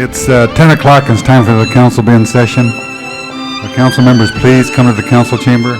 It's 10 o'clock and it's time for the council to be in session. Council members, please come to the council chamber.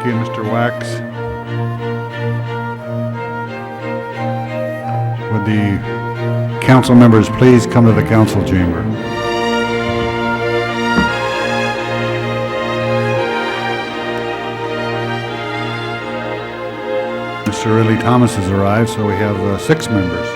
you, Mr. Wax. Would the council members please come to the council chamber? Mr. Ridley Thomas has arrived, so we have 6 members.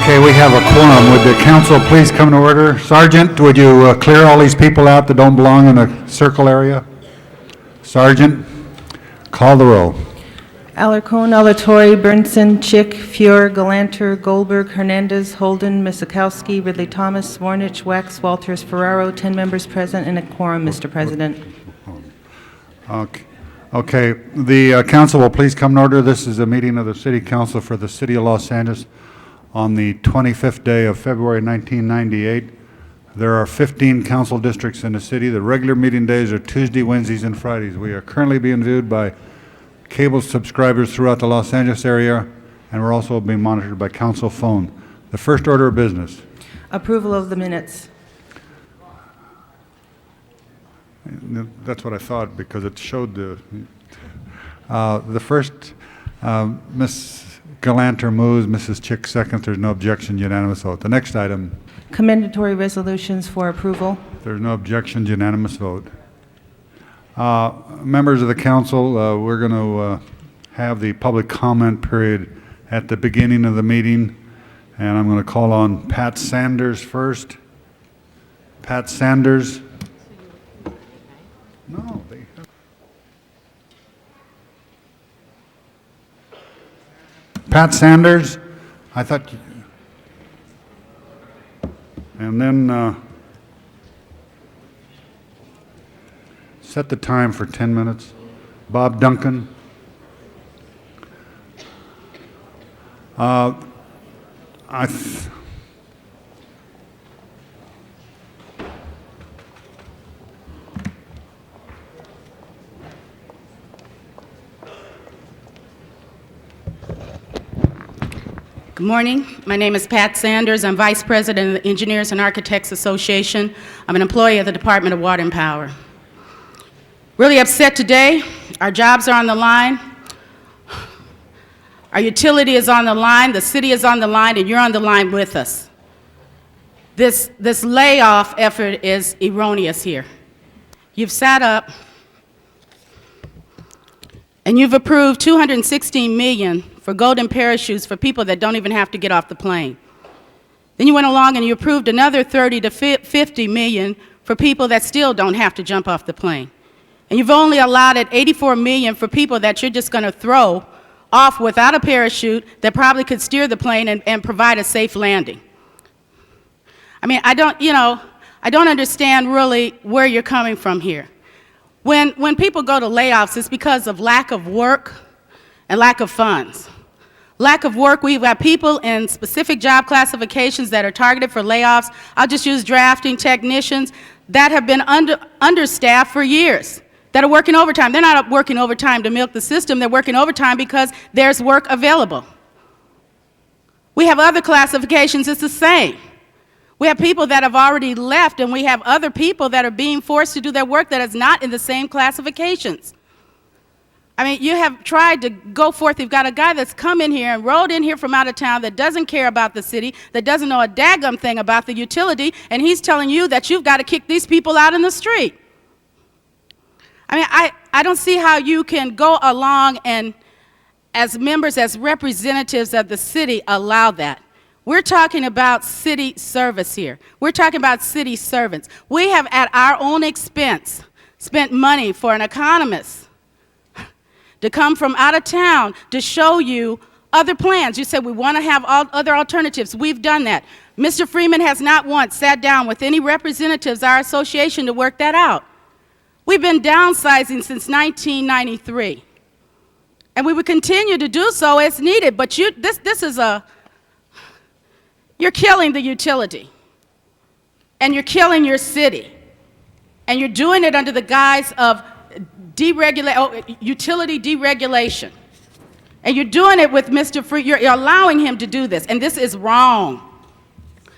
Okay, we have a quorum. Would the council please come to order? Sergeant, would you clear all these people out that don't belong in the circle area? Sergeant, call the roll. Alarcon, Alatorre, Burnson, Chick, Fior, Galanter, Goldberg, Hernandez, Holden, Misikowski, Ridley Thomas, Warnich, Wax, Walters, Ferraro, 10 members present and a quorum, Mr. President. Okay, the council will please come to order. This is a meeting of the City Council for the City of Los Angeles on the 25th day of February 1998. There are 15 council districts in the city. The regular meeting days are Tuesday, Wednesdays, and Fridays. We are currently being viewed by cable subscribers throughout the Los Angeles area, and we're also being monitored by council phone. The first order of business. Approval of the minutes. That's what I thought, because it showed the first, Ms. Galanter moves, Mrs. Chick seconds. There's no objection, unanimous vote. The next item. Commendatory resolutions for approval. There's no objection, unanimous vote. Members of the council, we're going to have the public comment period at the beginning of the meeting, and I'm going to call on Pat Sanders first. Pat Sanders. No, Pat Sanders, I thought, and then set the time for 10 minutes. Bob Duncan. Good morning. My name is Pat Sanders. I'm Vice President of the Engineers and Architects Association. I'm an employee of the Department of Water and Power. Really upset today. Our jobs are on the line. Our utility is on the line. The city is on the line, and you're on the line with us. This layoff effort is erroneous here. You've sat up and you've approved $216 million for golden parachutes for people that don't even have to get off the plane. Then you went along and you approved another $30 to $50 million for people that still don't have to jump off the plane. And you've only allotted $84 million for people that you're just going to throw off without a parachute that probably could steer the plane and provide a safe landing. I mean, I don't understand really where you're coming from here. When people go to layoffs, it's because of lack of work and lack of funds. Lack of work, we've got people in specific job classifications that are targeted for layoffs. I'll just use drafting technicians that have been understaffed for years, that are working overtime. They're not working overtime to milk the system, they're working overtime because there's work available. We have other classifications, it's the same. We have people that have already left, and we have other people that are being forced to do their work that is not in the same classifications. I mean, you have tried to go forth. You've got a guy that's come in here and rode in here from out of town that doesn't care about the city, that doesn't know a daggum thing about the utility, and he's telling you that you've got to kick these people out in the street. I mean, I don't see how you can go along and, as members, as representatives of the city, allow that. We're talking about city service here. We're talking about city servants. We have, at our own expense, spent money for an economist to come from out of town to show you other plans. You said we want to have other alternatives. We've done that. Mr. Freeman has not once sat down with any representatives of our association to work that out. We've been downsizing since 1993, and we would continue to do so as needed. But you're killing the utility, and you're killing your city, and you're doing it under the guise of utility deregulation. And you're doing it with Mr. Free. You're allowing him to do this, and this is wrong.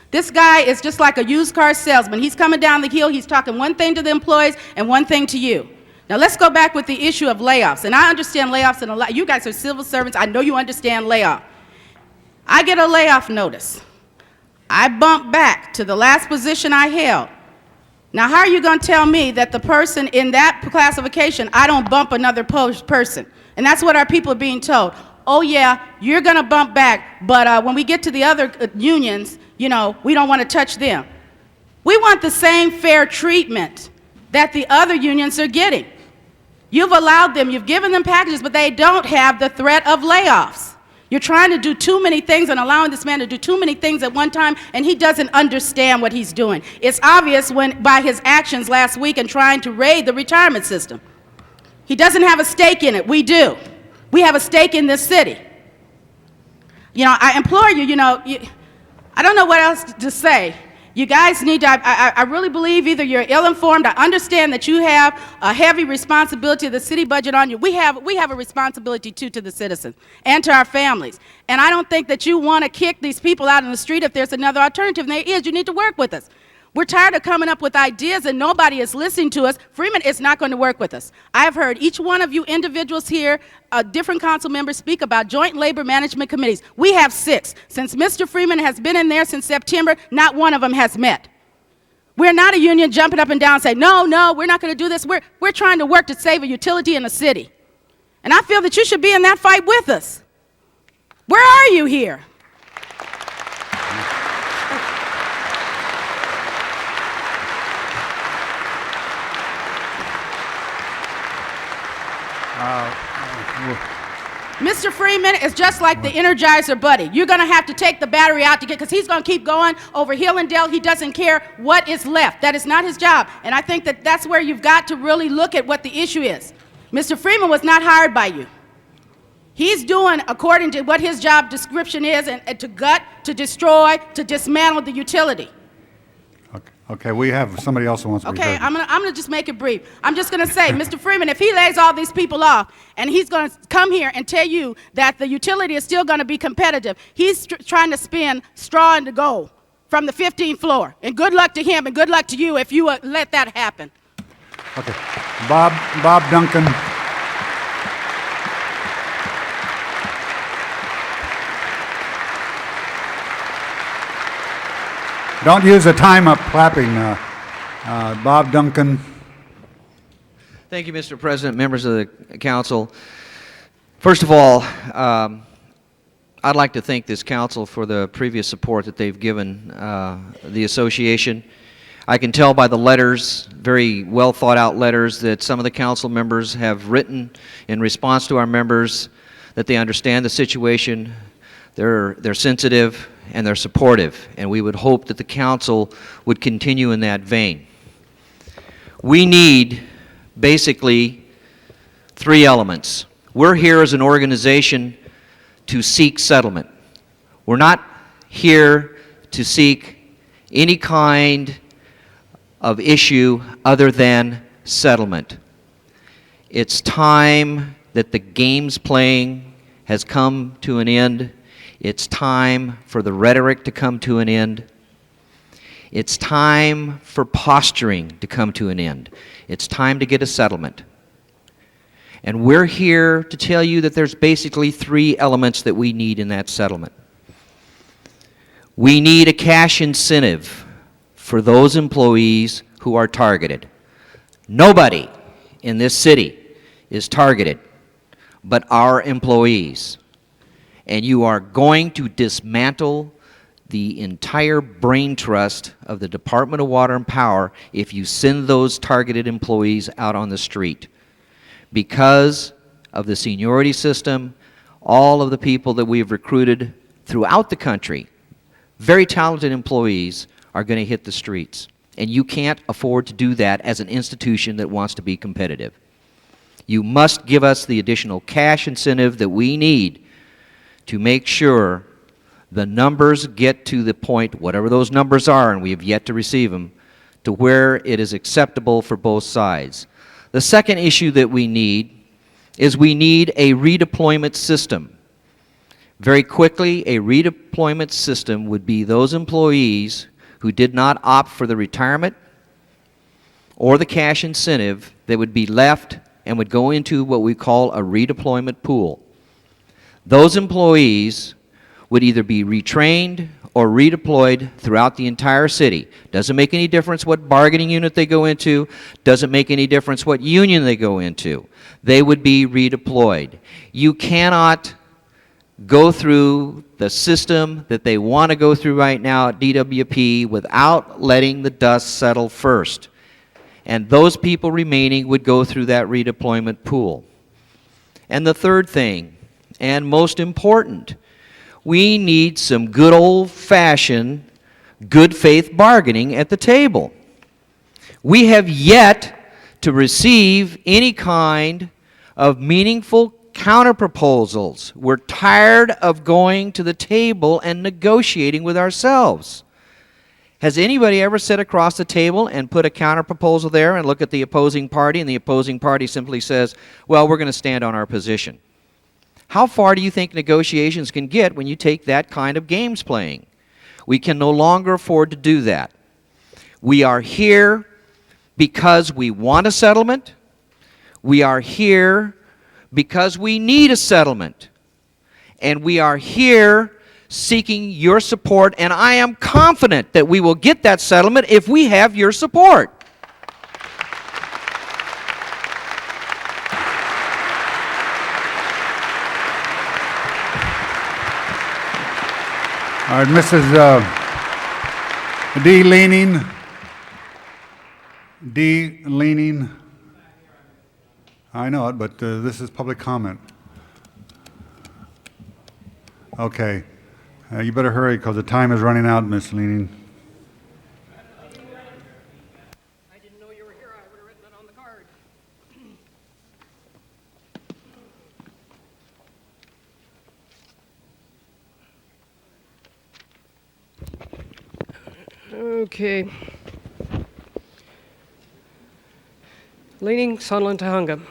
This guy is just like a used car salesman. He's coming down the hill, he's talking one thing to the employees and one thing to you. Now let's go back with the issue of layoffs. And I understand layoffs, and you guys are civil servants. I know you understand layoff. I get a layoff notice. I bump back to the last position I held. Now, how are you going to tell me that the person in that classification, I don't bump another person? And that's what our people are being told. Oh, yeah, you're going to bump back, but when we get to the other unions, we don't want to touch them. We want the same fair treatment that the other unions are getting. You've allowed them, you've given them packages, but they don't have the threat of layoffs. You're trying to do too many things and allowing this man to do too many things at one time, and he doesn't understand what he's doing. It's obvious by his actions last week in trying to raid the retirement system. He doesn't have a stake in it. We do. We have a stake in this city. You know, I implore you, I don't know what else to say. You guys need to, I really believe either you're ill-informed. I understand that you have a heavy responsibility of the city budget on you. We have a responsibility, too, to the citizens and to our families. And I don't think that you want to kick these people out in the street if there's another alternative. And there is. You need to work with us. We're tired of coming up with ideas and nobody is listening to us. Freeman is not going to work with us. I've heard each one of you individuals here, different council members, speak about joint labor management committees. We have 6. Since Mr. Freeman has been in there since September, not one of them has met. We're not a union jumping up and down saying, no, we're not going to do this. We're trying to work to save a utility in the city. And I feel that you should be in that fight with us. Where are you here? Mr. Freeman is just like the Energizer Buddy. You're going to have to take the battery out to get, because he's going to keep going over hill and dale. He doesn't care what is left. That is not his job. And I think that that's where you've got to really look at what the issue is. Mr. Freeman was not hired by you. He's doing according to what his job description is, and to gut, to destroy, to dismantle the utility. Okay, we have somebody else who wants to be Okay, heard. I'm gonna just make it brief. I'm just gonna say, Mr. Freeman, if he lays all these people off and he's gonna come here and tell you that the utility is still gonna be competitive, he's trying to spin straw into gold from the 15th floor. And good luck to him and good luck to you if you let that happen. Okay, Bob Duncan. Don't use the time up clapping. Bob Duncan. Thank you, Mr. President, members of the council. First of all, I'd like to thank this council for the previous support that they've given the association. I can tell by the letters, very well thought out letters, that some of the council members have written in response to our members that they understand the situation, they're sensitive, and they're supportive, and we would hope that the council would continue in that vein. We need basically 3 elements. We're here as an organization to seek settlement. We're not here to seek any kind of issue other than settlement. It's time that the games playing has come to an end. It's time for the rhetoric to come to an end. It's time for posturing to come to an end. It's time to get a settlement. And we're here to tell you that there's basically 3 elements that we need in that settlement. We need a cash incentive for those employees who are targeted. Nobody in this city is targeted but our employees. And you are going to dismantle the entire brain trust of the Department of Water and Power if you send those targeted employees out on the street. Because of the seniority system, all of the people that we've recruited throughout the country, very talented employees, are going to hit the streets. And you can't afford to do that as an institution that wants to be competitive. You must give us the additional cash incentive that we need to make sure the numbers get to the point, whatever those numbers are, and we have yet to receive them, to where it is acceptable for both sides. The second issue that we need is we need a redeployment system. Very quickly, a redeployment system would be those employees who did not opt for the retirement or the cash incentive that would be left and would go into what we call a redeployment pool. Those employees would either be retrained or redeployed throughout the entire city. Doesn't make any difference what bargaining unit they go into, doesn't make any difference what union they go into. They would be redeployed. You cannot go through the system that they want to go through right now at DWP without letting the dust settle first. and those people remaining would go through that redeployment pool. And the third thing, and most important, we need some good old-fashioned, good faith bargaining at the table. We have yet to receive any kind of meaningful counterproposals. We're tired of going to the table and negotiating with ourselves. Has anybody ever sat across the table and put a counterproposal there and look at the opposing party, and the opposing party simply says, well, we're going to stand on our position? How far do you think negotiations can get when you take that kind of games playing? We can no longer afford to do that. We are here because we want a settlement. We are here because we need a settlement. And we are here seeking your support, and I am confident that we will get that settlement if we have your support. All right, Mrs. D. Leaning. I know it, but this is public comment. Okay. You better hurry because the time is running out, Miss Leaning. I didn't know you were here. I would have written it on the card. Okay. Leaning Sunland Tahunga.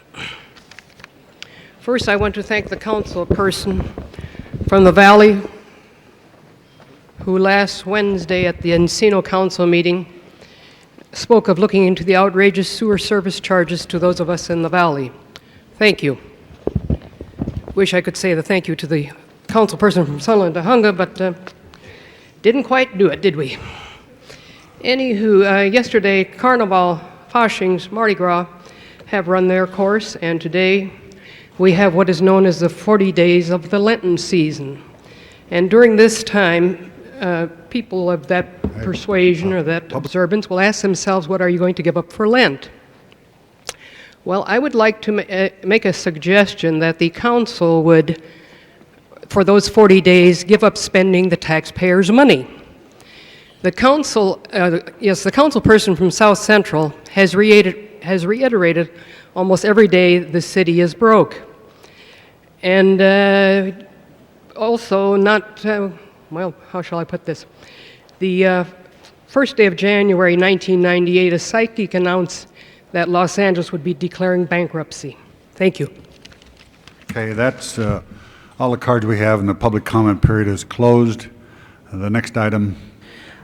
First, I want to thank the council person from the Valley who last Wednesday at the Encino Council meeting spoke of looking into the outrageous sewer service charges to those of us in the Valley. Thank you. Wish I could say the thank you to the council person from Sunland Tahunga, but didn't quite do it, did we? Anywho, yesterday, Carnival, Faschings, Mardi Gras have run their course, and today we have what is known as the 40 days of the Lenten season. And during this time, people of that persuasion or that observance will ask themselves, what are you going to give up for Lent? Well, I would like to make a suggestion that the council would, for those 40 days, give up spending the taxpayers' money. The council, the council person from South Central has reiterated almost every day the city is broke. And also not, well, how shall I put this? The first day of January 1998, a psychic announced that Los Angeles would be declaring bankruptcy. Thank you. Okay, that's all the cards we have, and the public comment period is closed. The next item.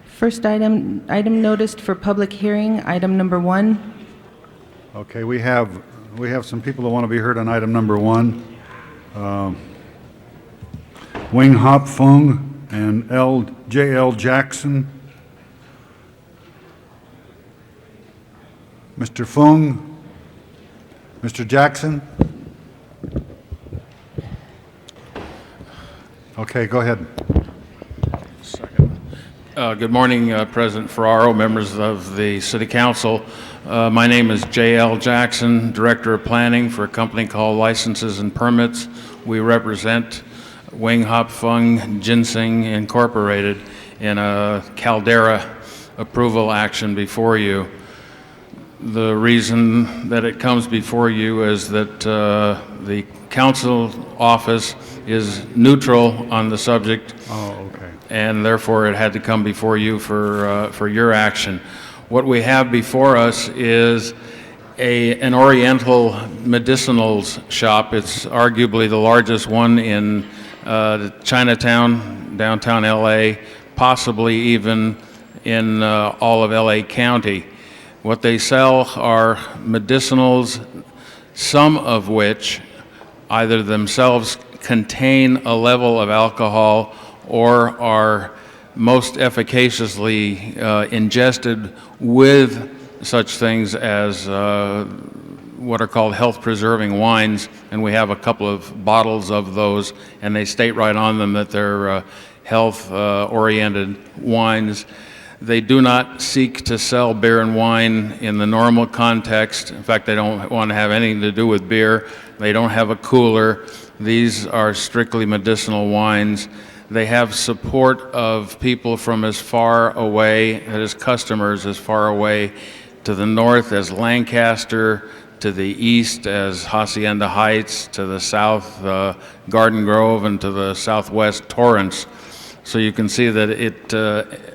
First item noticed for public hearing, item number 1. Okay, we have some people that want to be heard on item number 1. Wing Hop Fung and J.L. Jackson. Mr. Fung, Mr. Jackson. Okay, go ahead. Good morning, President Ferraro, members of the City Council. My name is J.L. Jackson, Director of Planning for a company called Licenses and Permits. We represent Wing Hop Fung Ginseng Incorporated in a Caldera approval action before you. The reason that it comes before you is that the council office is neutral on the subject. Oh, okay. And therefore it had to come before you for your action. What we have before us is an Oriental medicinals shop. It's arguably the largest one in Chinatown, downtown LA, possibly even in all of LA County. What they sell are medicinals, some of which either themselves contain a level of alcohol or are most efficaciously ingested with such things as what are called health-preserving wines, and we have a couple of bottles of those, and they state right on them that they're health-oriented wines. They do not seek to sell beer and wine in the normal context. In fact, they don't want to have anything to do with beer. They don't have a cooler. These are strictly medicinal wines. They have support of people from as far away, as customers as far away to the north as Lancaster, to the east as Hacienda Heights, to the south Garden Grove, and to the southwest Torrance. So you can see that it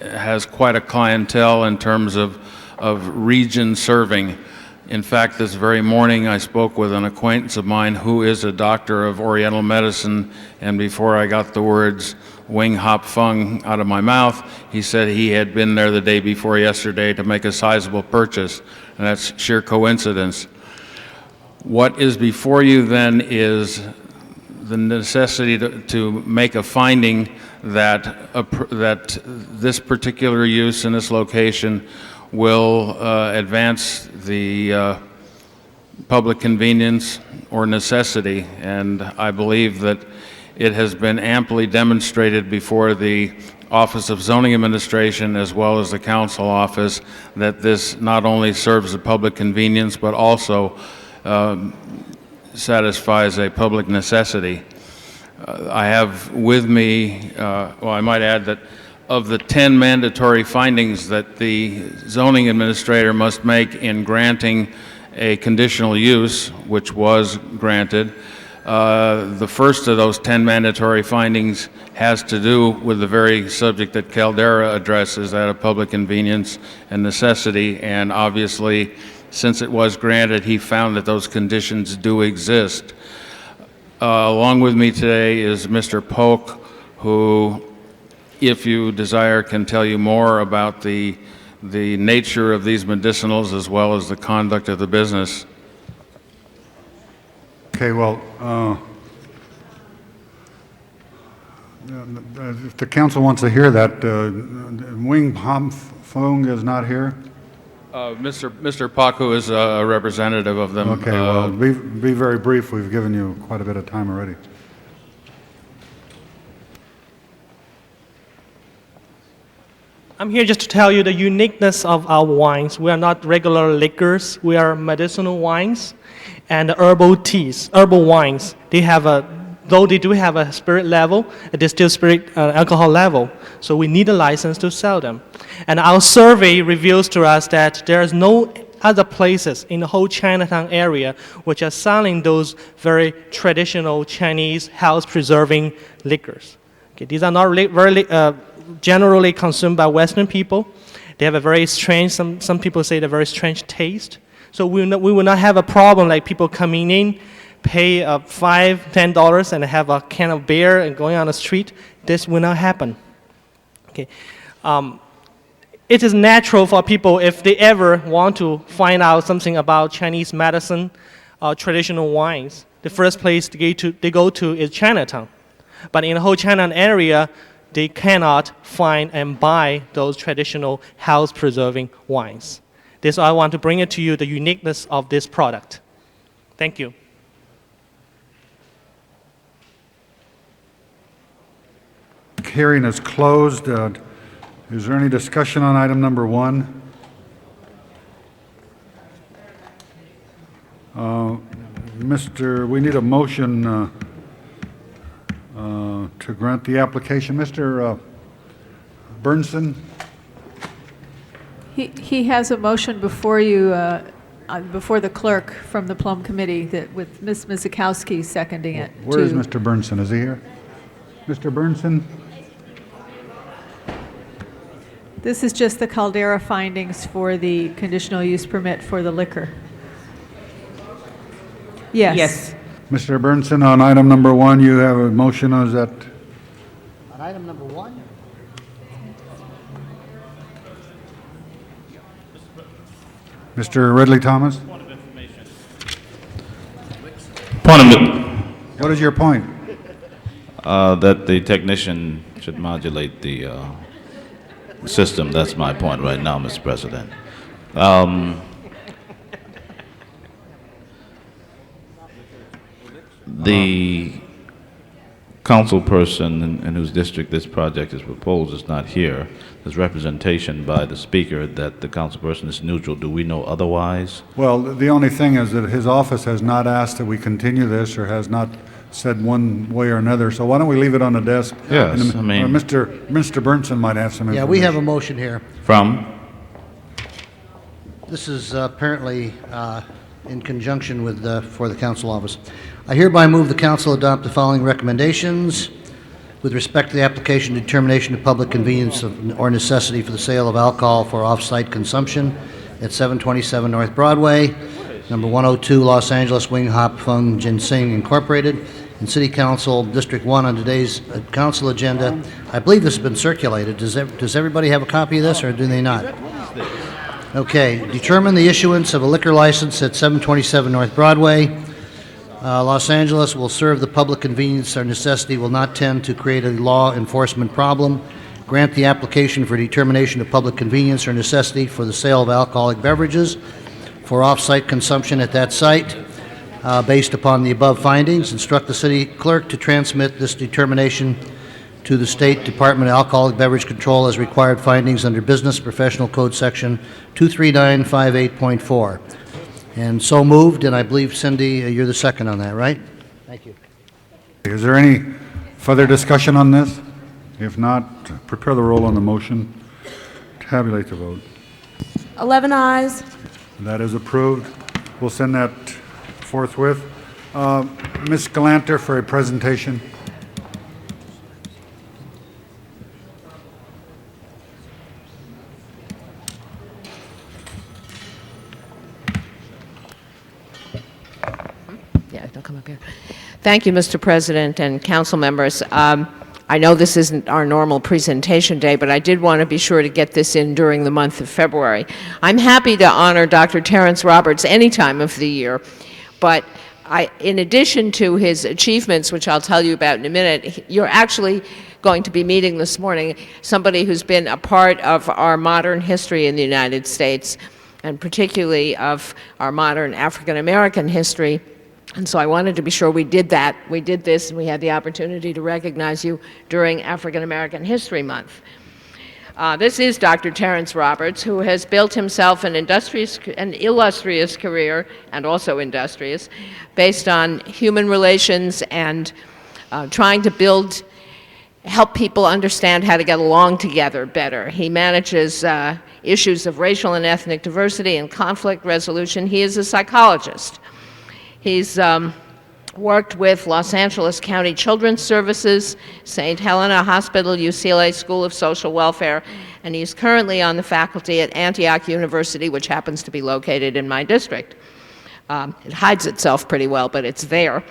has quite a clientele in terms of region serving. In fact, this very morning I spoke with an acquaintance of mine who is a doctor of Oriental medicine, and before I got the words Wing Hop Fung out of my mouth, he said he had been there the day before yesterday to make a sizable purchase, and that's sheer coincidence. What is before you then is the necessity to make a finding that that this particular use in this location will advance the public convenience or necessity, and I believe that it has been amply demonstrated before the Office of Zoning Administration as well as the Council Office that this not only serves a public convenience but also satisfies a public necessity. I have with me, well, I might add that of the 10 mandatory findings that the zoning administrator must make in granting a conditional use, which was granted, the first of those 10 mandatory findings has to do with the very subject that Caldera addresses, that of public convenience and necessity, and obviously, since it was granted, he found that those conditions do exist. Along with me today is Mr. Polk, who, if you desire, can tell you more about the nature of these medicinals as well as the conduct of the business. Okay, well, if the council wants to hear that, Wing Hom Fung is not here? Mr. Paku is a representative of them. Okay, well, be very brief. We've given you quite a bit of time already. I'm here just to tell you the uniqueness of our wines. We are not regular liquors. We are medicinal wines and herbal teas, herbal wines. They have though they do have a spirit level, a distilled spirit alcohol level, so we need a license to sell them. And our survey reveals to us that there is no other places in the whole Chinatown area which are selling those very traditional Chinese health-preserving liquors. Okay, these are not very generally consumed by Western people. They have a very strange, some people say they're very strange taste. So we will not have a problem like people coming in, pay $5, $10 and have a can of beer and going on the street. This will not happen. Okay. It is natural for people, if they ever want to find out something about Chinese medicine or traditional wines, the first place they go to is Chinatown. But in the whole Chinatown area, they cannot find and buy those traditional health-preserving wines. This is why I want to bring it to you, the uniqueness of this product. Thank you. Hearing is closed. Is there any discussion on item number 1? We need a motion to grant the application. Mr. Bernson? He has a motion before you, before the clerk from the Plum Committee, that with Ms. Mizikowski seconding it. Where is Mr. Bernson? Is he here? Mr. Bernson? This is just the Caldera findings for the conditional use permit for the liquor. Yes. Yes. Mr. Bernson, on item number 1, you have a motion. Is that? On item number 1? Mr. Ridley Thomas? What is your point? That the technician should modulate the system. That's my point right now, Mr. President. The councilperson in whose district this project is proposed is not here. There's representation by the speaker that the councilperson is neutral. Do we know otherwise? Well, the only thing is that his office has not asked that we continue this or has not said one way or another. So why don't we leave it on the desk? Yes, And, I mean- Mr. Burnson might have some Yeah, information. we have a motion here. From? This is apparently in conjunction with, for the council office. I hereby move the council adopt the following recommendations with respect to the application determination of public convenience or necessity for the sale of alcohol for off-site consumption at 727 North Broadway, number 102, Los Angeles, Wing Hop Fung Ginseng Incorporated, in City Council District 1 on today's council agenda. I believe this has been circulated. Does everybody have a copy of this, or do they not? Okay. Determine the issuance of a liquor license at 727 North Broadway. Los Angeles will serve the public convenience or necessity, will not tend to create a law enforcement problem. Grant the application for determination of public convenience or necessity for the sale of alcoholic beverages for off-site consumption at that site. Based upon the above findings, instruct the city clerk to transmit this determination to the State Department of Alcoholic Beverage Control as required findings under Business Professional Code Section 23958.4. And so moved, and I believe, Cindy, you're the second on that, right? Thank you. Is there any further discussion on this? If not, prepare the roll on the motion. Tabulate the vote. 11 ayes. That is approved. We'll send that forthwith. Ms. Galanter for a presentation. Yeah, don't come up here. Thank you, Mr. President and council members. I know this isn't our normal presentation day, but I did want to be sure to get this in during the month of February. I'm happy to honor Dr. Terrence Roberts any time of the year, but in addition to his achievements, which I'll tell you about in a minute, you're actually going to be meeting this morning somebody who's been a part of our modern history in the United States, and particularly of our modern African American history. And so I wanted to be sure we did that. We did this, and we had the opportunity to recognize you during African American History Month. This is Dr. Terrence Roberts, who has built himself an illustrious career, and also industrious, based on human relations and trying to help people understand how to get along together better. He manages issues of racial and ethnic diversity and conflict resolution. He is a psychologist. He's worked with Los Angeles County Children's Services, St. Helena Hospital, UCLA School of Social Welfare, and he's currently on the faculty at Antioch University, which happens to be located in my district. It hides itself pretty well, but it's there.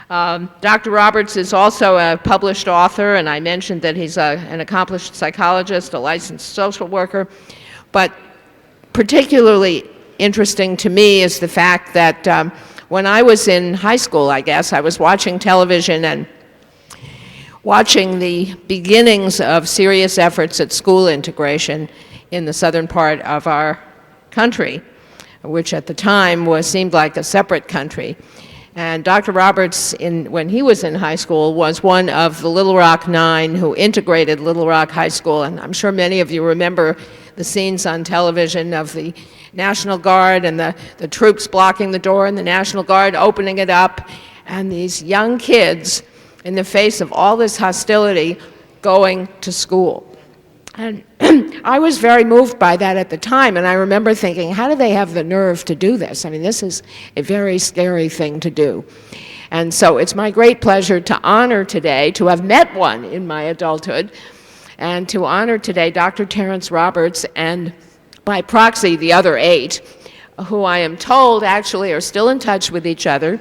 Dr. Roberts is also a published author, and I mentioned that he's an accomplished psychologist, a licensed social worker, but particularly interesting to me is the fact that when I was in high school, I guess, I was watching television and watching the beginnings of serious efforts at school integration in the southern part of our country, which at the time seemed like a separate country. And Dr. Roberts, when he was in high school, was one of the Little Rock Nine who integrated Little Rock High School. And I'm sure many of you remember the scenes on television of the National Guard and the troops blocking the door and the National Guard opening it up, and these young kids, in the face of all this hostility, going to school. And I was very moved by that at the time, and I remember thinking, how do they have the nerve to do this? I mean, this is a very scary thing to do. And so it's my great pleasure to honor today, to have met one in my adulthood, and to honor today Dr. Terrence Roberts and, by proxy, the other 8, who I am told actually are still in touch with each other.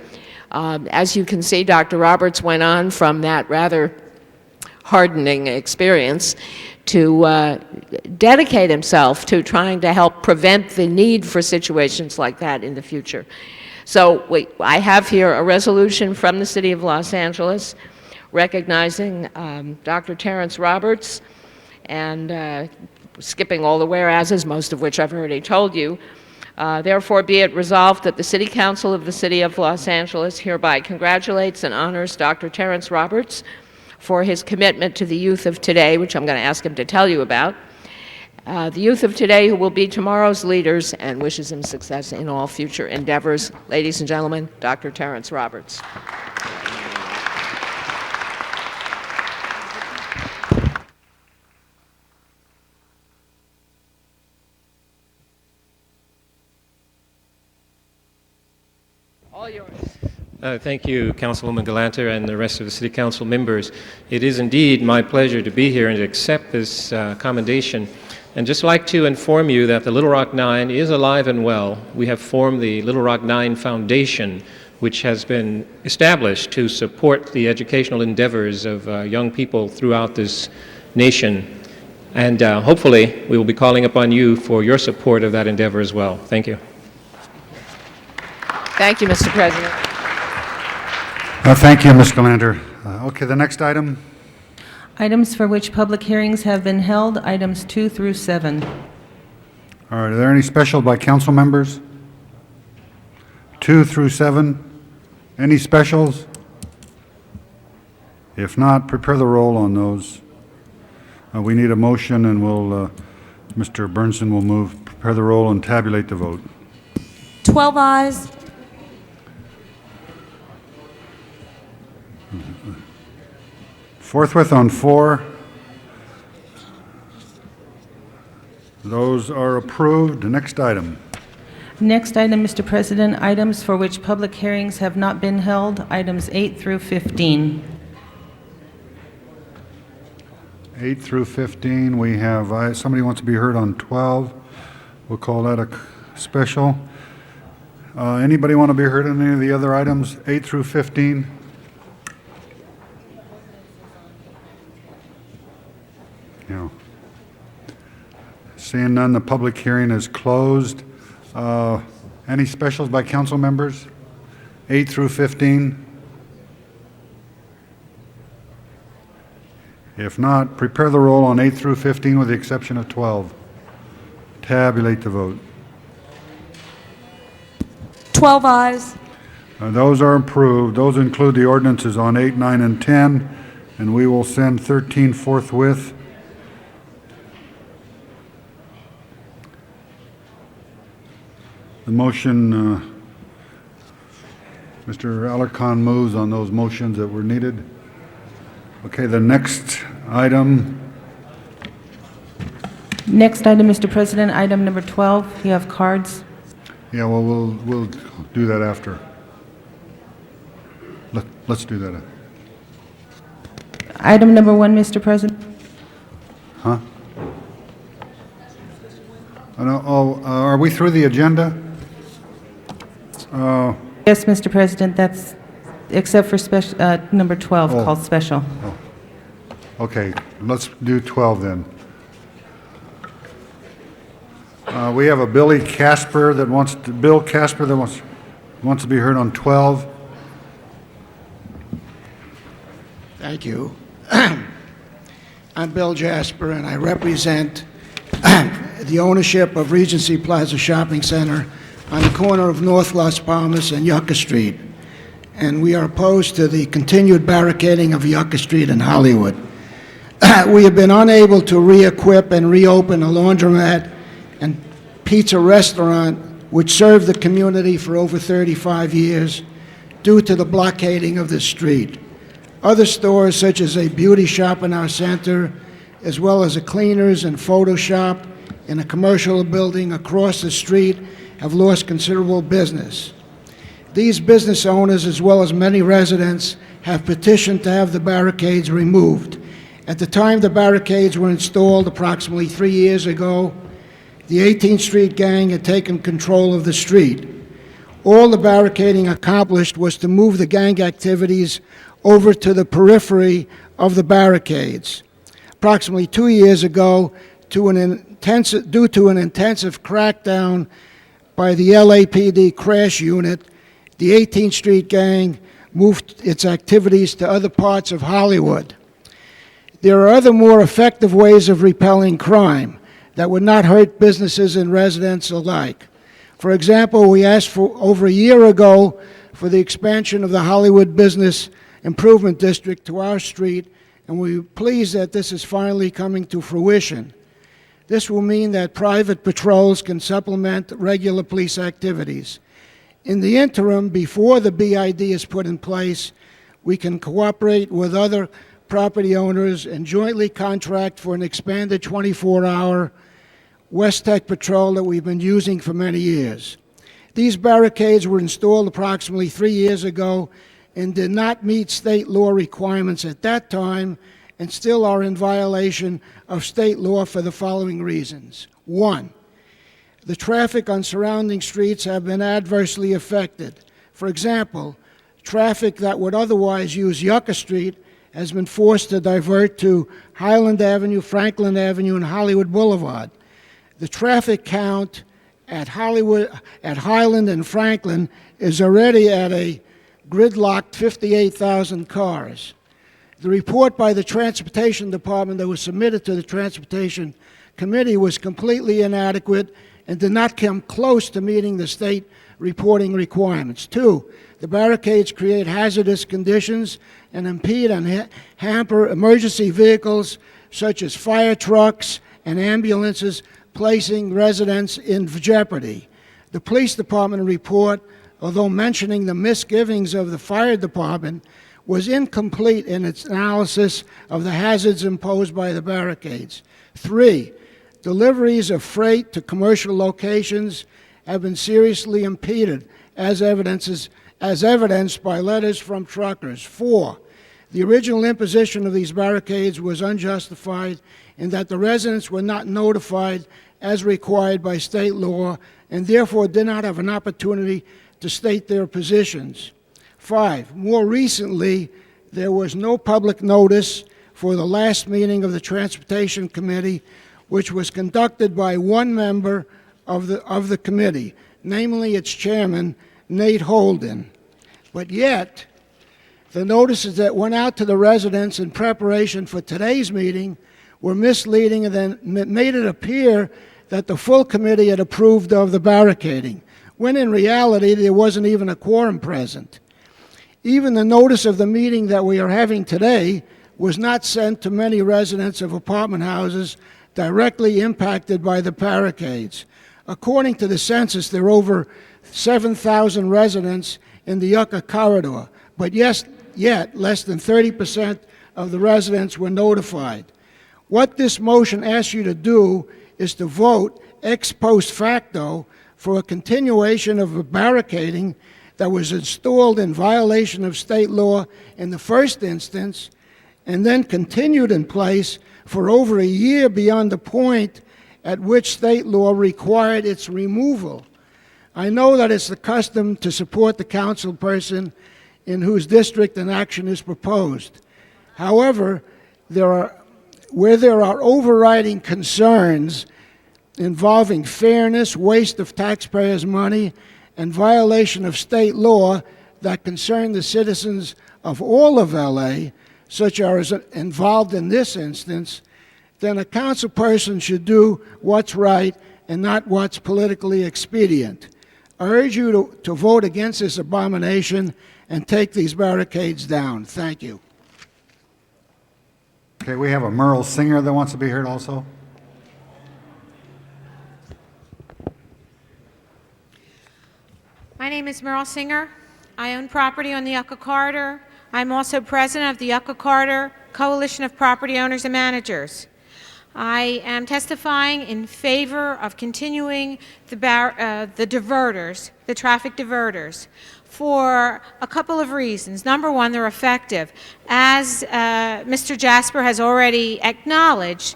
As you can see, Dr. Roberts went on from that rather hardening experience to dedicate himself to trying to help prevent the need for situations like that in the future. So I have here a resolution from the City of Los Angeles recognizing Dr. Terrence Roberts, and skipping all the whereases, most of which I've already told you, Therefore, be it resolved that the City Council of the City of Los Angeles hereby congratulates and honors Dr. Terrence Roberts for his commitment to the youth of today, which I'm going to ask him to tell you about. The youth of today who will be tomorrow's leaders, and wishes him success in all future endeavors. Ladies and gentlemen, Dr. Terrence Roberts. All yours. Thank you, Councilwoman Galanter and the rest of the City Council members. It is indeed my pleasure to be here and to accept this commendation. And just like to inform you that the Little Rock Nine is alive and well. We have formed the Little Rock Nine Foundation, which has been established to support the educational endeavors of young people throughout this nation. And hopefully, we will be calling upon you for your support of that endeavor as well. Thank you. Thank you, Mr. President. Thank you, Ms. Galanter. Okay, the next item. Items for which public hearings have been held, items 2 through 7. All right, are there any special by council members? 2 through 7. Any specials? If not, prepare the roll on those. We need a motion, and we'll, Mr. Burnson will move, prepare the roll and tabulate the vote. 12 ayes. Forthwith on 4. Those are approved. The next item. Next item, Mr. President, items for which public hearings have not been held, items 8 through 15. 8 through 15, we have, somebody wants to be heard on 12. We'll call that a special. Anybody want to be heard on any of the other items, 8 through 15? No. Seeing none, the public hearing is closed. Any specials by council members? 8 through 15? If not, prepare the roll on 8 through 15 with the exception of 12. Tabulate the vote. 12 ayes. Those are approved. Those include the ordinances on 8, 9, and 10, and we will send 13 forthwith. The motion, Mr. Alarcon moves on those motions that were needed. Okay, the next item. Next item, Mr. President, item number 12. You have cards. Yeah, well, we'll do that after. Let's do that. Item number 1, Mr. President. Huh? Are we through the agenda? Yes, Mr. President, that's, except for special, number 12, called special. Okay, let's do 12 then. We have a Bill Casper that wants to be heard on 12. Thank you. I'm Bill Jasper, and I represent the ownership of Regency Plaza Shopping Center on the corner of North Las Palmas and Yucca Street. And we are opposed to the continued barricading of Yucca Street in Hollywood. We have been unable to re-equip and reopen a laundromat and pizza restaurant which served the community for over 35 years due to the blockading of the street. Other stores, such as a beauty shop in our center, as well as a cleaners and photo shop in a commercial building across the street, have lost considerable business. These business owners, as well as many residents, have petitioned to have the barricades removed. At the time the barricades were installed approximately 3 years ago, the 18th Street gang had taken control of the street. All the barricading accomplished was to move the gang activities over to the periphery of the barricades. Approximately 2 years ago, due to an intensive crackdown by the LAPD crash unit, the 18th Street gang moved its activities to other parts of Hollywood. There are other more effective ways of repelling crime that would not hurt businesses and residents alike. For example, we asked for over a year ago for the expansion of the Hollywood Business Improvement District to our street, and we're pleased that this is finally coming to fruition. This will mean that private patrols can supplement regular police activities. In the interim, before the BID is put in place, we can cooperate with other property owners and jointly contract for an expanded 24-hour West Tech patrol that we've been using for many years. These barricades were installed approximately 3 years ago and did not meet state law requirements at that time and still are in violation of state law for the following reasons. 1, the traffic on surrounding streets have been adversely affected. For example, traffic that would otherwise use Yucca Street has been forced to divert to Highland Avenue, Franklin Avenue, and Hollywood Boulevard. The traffic count at Highland and Franklin is already at a gridlocked 58,000 cars. The report by the Transportation Department that was submitted to the Transportation Committee was completely inadequate and did not come close to meeting the state reporting requirements. 2, the barricades create hazardous conditions and impede and hamper emergency vehicles such as fire trucks and ambulances, placing residents in jeopardy. The police department report, although mentioning the misgivings of the fire department, was incomplete in its analysis of the hazards imposed by the barricades. 3, deliveries of freight to commercial locations have been seriously impeded, as evidenced by letters from truckers. 4, the original imposition of these barricades was unjustified in that the residents were not notified as required by state law and therefore did not have an opportunity to state their positions. 5, more recently, there was no public notice for the last meeting of the Transportation Committee, which was conducted by one member of the committee, namely its chairman, Nate Holden. But yet, the notices that went out to the residents in preparation for today's meeting were misleading and then made it appear that the full committee had approved of the barricading, when in reality there wasn't even a quorum present. Even the notice of the meeting that we are having today was not sent to many residents of apartment houses directly impacted by the barricades. According to the census, there are over 7,000 residents in the Yucca corridor, but yet less than 30% of the residents were notified. What this motion asks you to do is to vote ex post facto for a continuation of a barricading that was installed in violation of state law in the first instance and then continued in place for over a year beyond the point at which state law required its removal. I know that it's the custom to support the council person in whose district an action is proposed. However, where there are overriding concerns involving fairness, waste of taxpayers' money, and violation of state law that concern the citizens of all of LA, such as involved in this instance, then a council person should do what's right and not what's politically expedient. I urge you to vote against this abomination and take these barricades down. Thank you. Okay, we have a Merle Singer that wants to be heard also. My name is Merle Singer. I own property on the Yucca Corridor. I'm also president of the Yucca Corridor Coalition of Property Owners and Managers. I am testifying in favor of continuing the diverters, the traffic diverters, for a couple of reasons. Number one, they're effective. As Mr. Jasper has already acknowledged,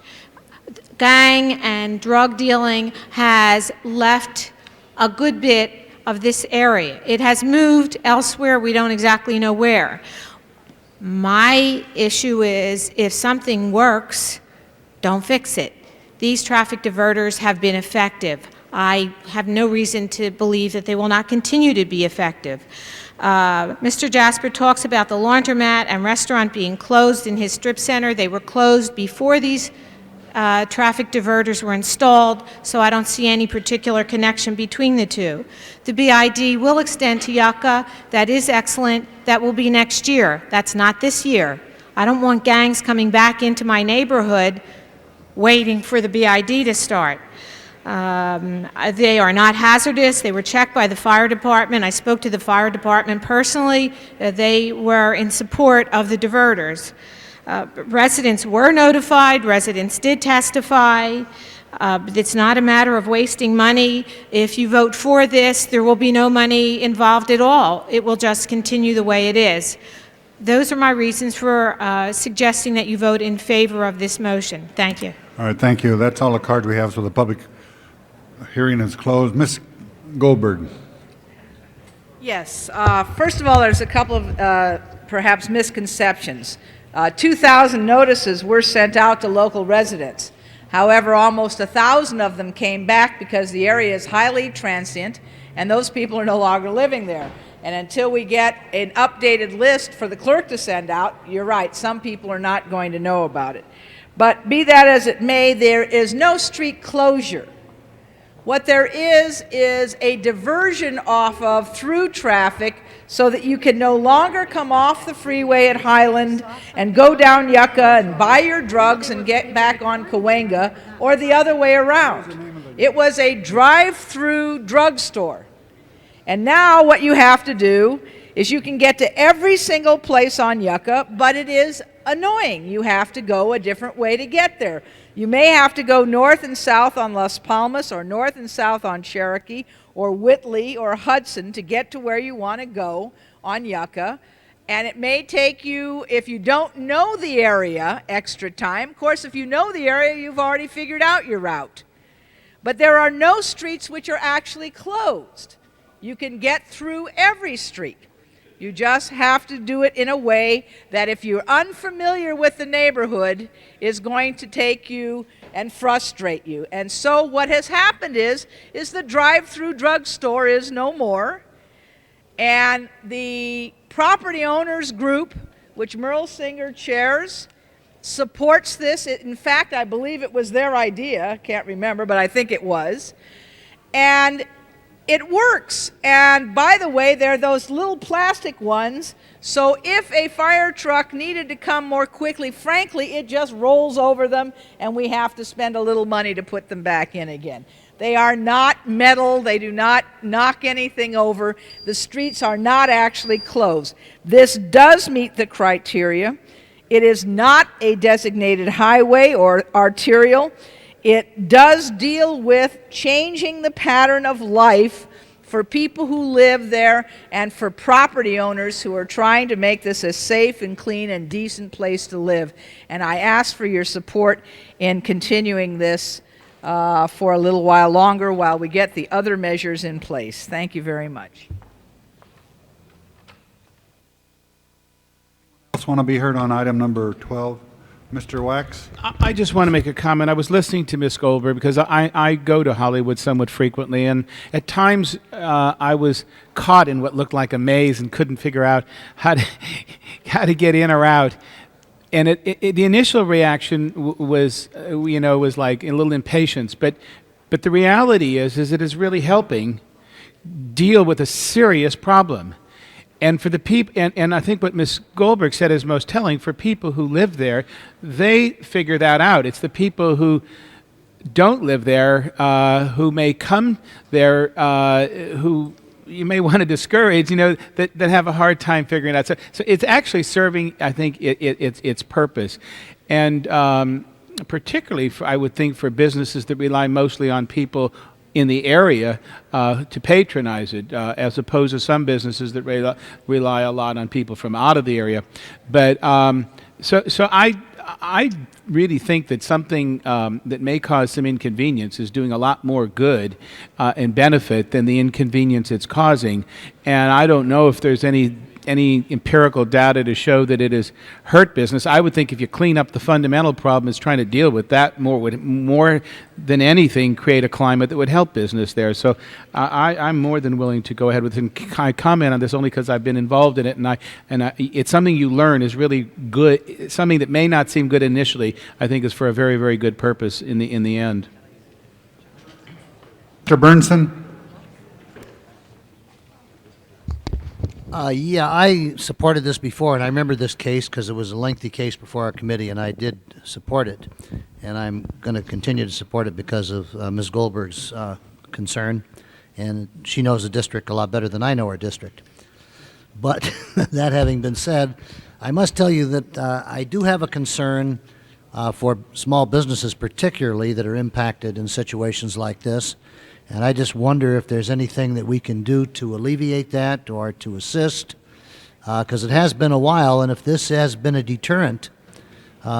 gang and drug dealing has left a good bit of this area. It has moved elsewhere, we don't exactly know where. My issue is, if something works, don't fix it. These traffic diverters have been effective. I have no reason to believe that they will not continue to be effective. Mr. Jasper talks about the laundromat and restaurant being closed in his strip center. They were closed before these traffic diverters were installed, so I don't see any particular connection between the two. The BID will extend to Yucca. That is excellent. That will be next year. That's not this year. I don't want gangs coming back into my neighborhood waiting for the BID to start. They are not hazardous. They were checked by the fire department. I spoke to the fire department personally. They were in support of the diverters. Residents were notified. Residents did testify. It's not a matter of wasting money. If you vote for this, there will be no money involved at all. It will just continue the way it is. Those are my reasons for suggesting that you vote in favor of this motion. Thank you. All right, thank you. That's all the cards we have, so the public hearing is closed. Ms. Goldberg. Yes. First of all, there's a couple of perhaps misconceptions. 2,000 notices were sent out to local residents. However, almost 1,000 of them came back because the area is highly transient and those people are no longer living there. And until we get an updated list for the clerk to send out, you're right, some people are not going to know about it. But be that as it may, there is no street closure. What there is a diversion off of through traffic so that you can no longer come off the freeway at Highland and go down Yucca and buy your drugs and get back on Cahuenga, or the other way around. It was a drive-through drugstore. And now what you have to do is you can get to every single place on Yucca, but it is annoying. You have to go a different way to get there. You may have to go north and south on Las Palmas, or north and south on Cherokee, or Whitley, or Hudson to get to where you want to go on Yucca. And it may take you, if you don't know the area, extra time. Of course, if you know the area, you've already figured out your route. But there are no streets which are actually closed. You can get through every street. You just have to do it in a way that, if you're unfamiliar with the neighborhood, is going to take you and frustrate you. And so what has happened is the drive-through drugstore is no more, and the property owners group, which Merle Singer chairs, supports this. In fact, I believe it was their idea. Can't remember, but I think it was. And it works. And by the way, they're those little plastic ones, so if a fire truck needed to come more quickly, frankly, it just rolls over them and we have to spend a little money to put them back in again. They are not metal. They do not knock anything over. The streets are not actually closed. This does meet the criteria. It is not a designated highway or arterial. It does deal with changing the pattern of life for people who live there and for property owners who are trying to make this a safe and clean and decent place to live. And I ask for your support in continuing this for a little while longer while we get the other measures in place. Thank you very much. Else want to be heard on item number 12? Mr. Wax? I just want to make a comment. I was listening to Ms. Goldberg because I go to Hollywood somewhat frequently, and at times I was caught in what looked like a maze and couldn't figure out how to get in or out. And the initial reaction was like a little impatience, but the reality is it is really helping deal with a serious problem. And for the people, and I think what Ms. Goldberg said is most telling, for people who live there, they figure that out. It's the people who don't live there, who may come there, who you may want to discourage, that have a hard time figuring it out. So it's actually serving, I think, its purpose. And particularly, I would think, for businesses that rely mostly on people in the area to patronize it, as opposed to some businesses that rely a lot on people from out of the area. But so I really think that something that may cause some inconvenience is doing a lot more good and benefit than the inconvenience it's causing. And I don't know if there's any any empirical data to show that it has hurt business. I would think if you clean up the fundamental problem is trying to deal with that would more than anything create a climate that would help business there. So I'm more than willing to go ahead with it. And I comment on this only because I've been involved in it, and it's something you learn is really good. Something that may not seem good initially, I think, is for a very, very good purpose in the end. Mr. Burnson? Yeah, I supported this before, and I remember this case because it was a lengthy case before our committee, and I did support it. And I'm going to continue to support it because of Ms. Goldberg's concern, and she knows the district a lot better than I know our district. But that having been said, I must tell you that I do have a concern for small businesses particularly that are impacted in situations like this. And I just wonder if there's anything that we can do to alleviate that or to assist, because it has been a while, and if this has been a deterrent,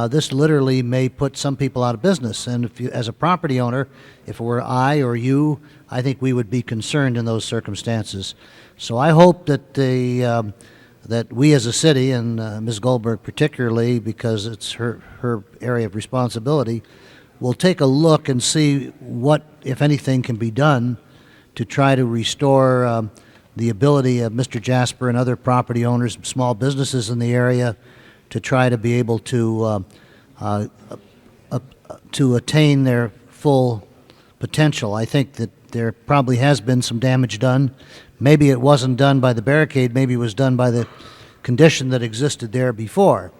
this literally may put some people out of business. And if you, as a property owner, if it were I or you, I think we would be concerned in those circumstances. So I hope that that we as a city, and Ms. Goldberg particularly, because it's her area of responsibility, we'll take a look and see what, if anything, can be done to try to restore the ability of Mr. Jasper and other property owners, small businesses in the area, to try to be able to attain their full potential. I think that there probably has been some damage done. Maybe it wasn't done by the barricade, maybe it was done by the condition that existed there before.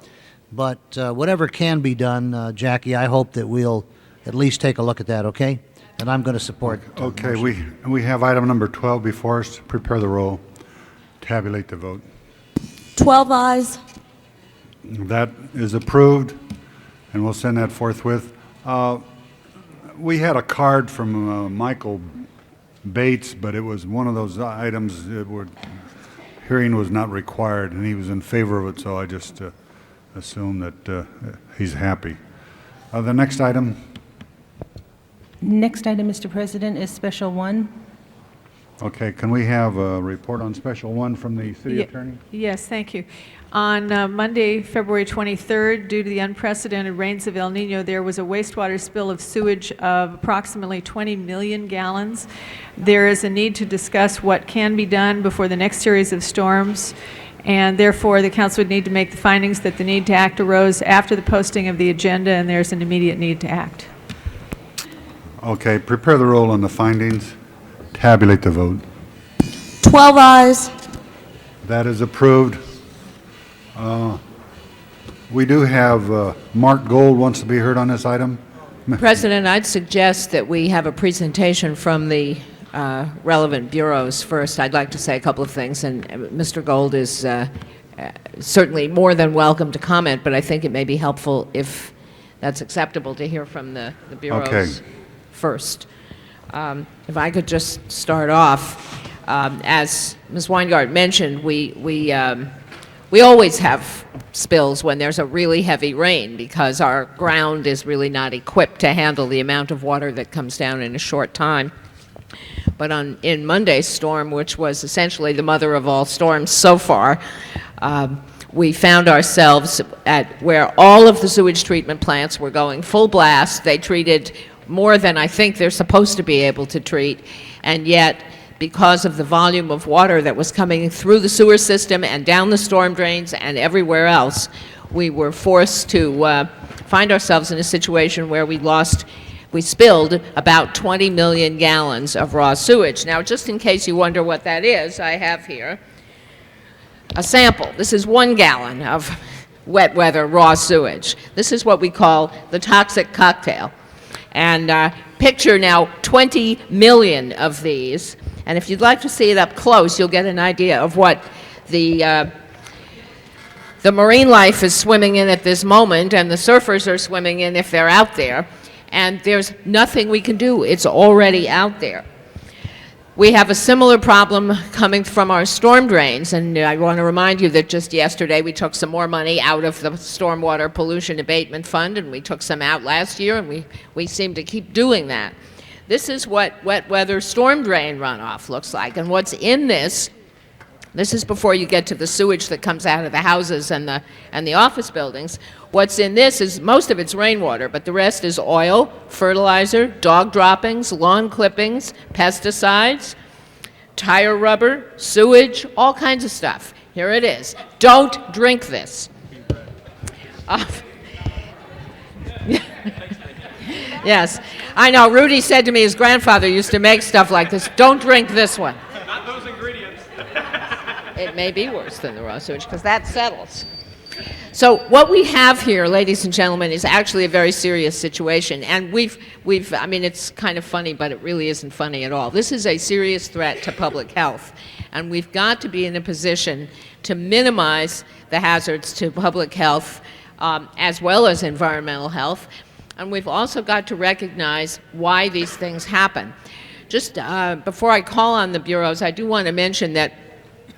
But whatever can be done, Jackie, I hope that we'll at least take a look at that, okay? And I'm going to support. Okay, we have item number 12 before us. Prepare the roll. Tabulate the vote. 12 eyes. That is approved, and we'll send that forthwith. We had a card from Michael Bates, but it was one of those items that hearing was not required, and he was in favor of it, so I just assume that he's happy. The next item. Next item, Mr. President, is Special 1. Okay, can we have a report on Special 1 from the city attorney? Yes, thank you. On Monday, February 23rd, due to the unprecedented rains of El Nino, there was a wastewater spill of sewage of approximately 20 million gallons. There is a need to discuss what can be done before the next series of storms, and therefore the council would need to make the findings that the need to act arose after the posting of the agenda, and there's an immediate need to act. Okay, prepare the roll on the findings. Tabulate the vote. 12 eyes. That is approved. We do have Mark Gold wants to be heard on this item. President, I'd suggest that we have a presentation from the relevant bureaus first. I'd like to say a couple of things, and Mr. Gold is certainly more than welcome to comment, but I think it may be helpful if that's acceptable to hear from the bureaus first. If I could just start off, as Ms. Weingart mentioned, we always have spills when there's a really heavy rain because our ground is really not equipped to handle the amount of water that comes down in a short time. But in Monday's storm, which was essentially the mother of all storms so far, we found ourselves at where all of the sewage treatment plants were going full blast. They treated more than I think they're supposed to be able to treat, and yet because of the volume of water that was coming through the sewer system and down the storm drains and everywhere else, we were forced to find ourselves in a situation where we spilled about 20 million gallons of raw sewage. Now, just in case you wonder what that is, I have here a sample. This is 1 gallon of wet weather raw sewage. This is what we call the toxic cocktail. And picture now 20 million of these. And if you'd like to see it up close, you'll get an idea of what the marine life is swimming in at this moment, and the surfers are swimming in if they're out there. And there's nothing we can do. It's already out there. We have a similar problem coming from our storm drains, and I want to remind you that just yesterday we took some more money out of the Stormwater Pollution Abatement Fund, and we took some out last year, and we seem to keep doing that. This is what wet weather storm drain runoff looks like, and what's in this This is before you get to the sewage that comes out of the houses and the office buildings. What's in this is most of it's rainwater, but the rest is oil, fertilizer, dog droppings, lawn clippings, pesticides, tire rubber, sewage, all kinds of stuff. Here it is. Don't drink this. Yes, I know. Rudy said to me his grandfather used to make stuff like this. Don't drink this one. Not those ingredients. It may be worse than the raw sewage because that settles. So what we have here, ladies and gentlemen, is actually a very serious situation. And I mean, it's kind of funny, but it really isn't funny at all. This is a serious threat to public health. And we've got to be in a position to minimize the hazards to public health as well as environmental health. And we've also got to recognize why these things happen. Just before I call on the bureaus, I do want to mention that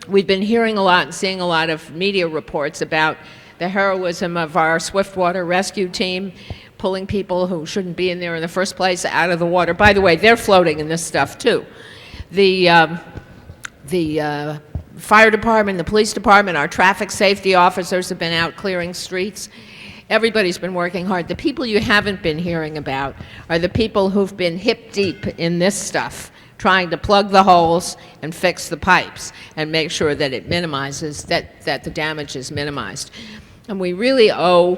we've been hearing a lot and seeing a lot of media reports about the heroism of our swiftwater rescue team, pulling people who shouldn't be in there in the first place out of the water. By the way, they're floating in this stuff too. The fire department, the police department, our traffic safety officers have been out clearing streets. Everybody's been working hard. The people you haven't been hearing about are the people who've been hip deep in this stuff, trying to plug the holes and fix the pipes and make sure that it minimizes, that the damage is minimized. And we really owe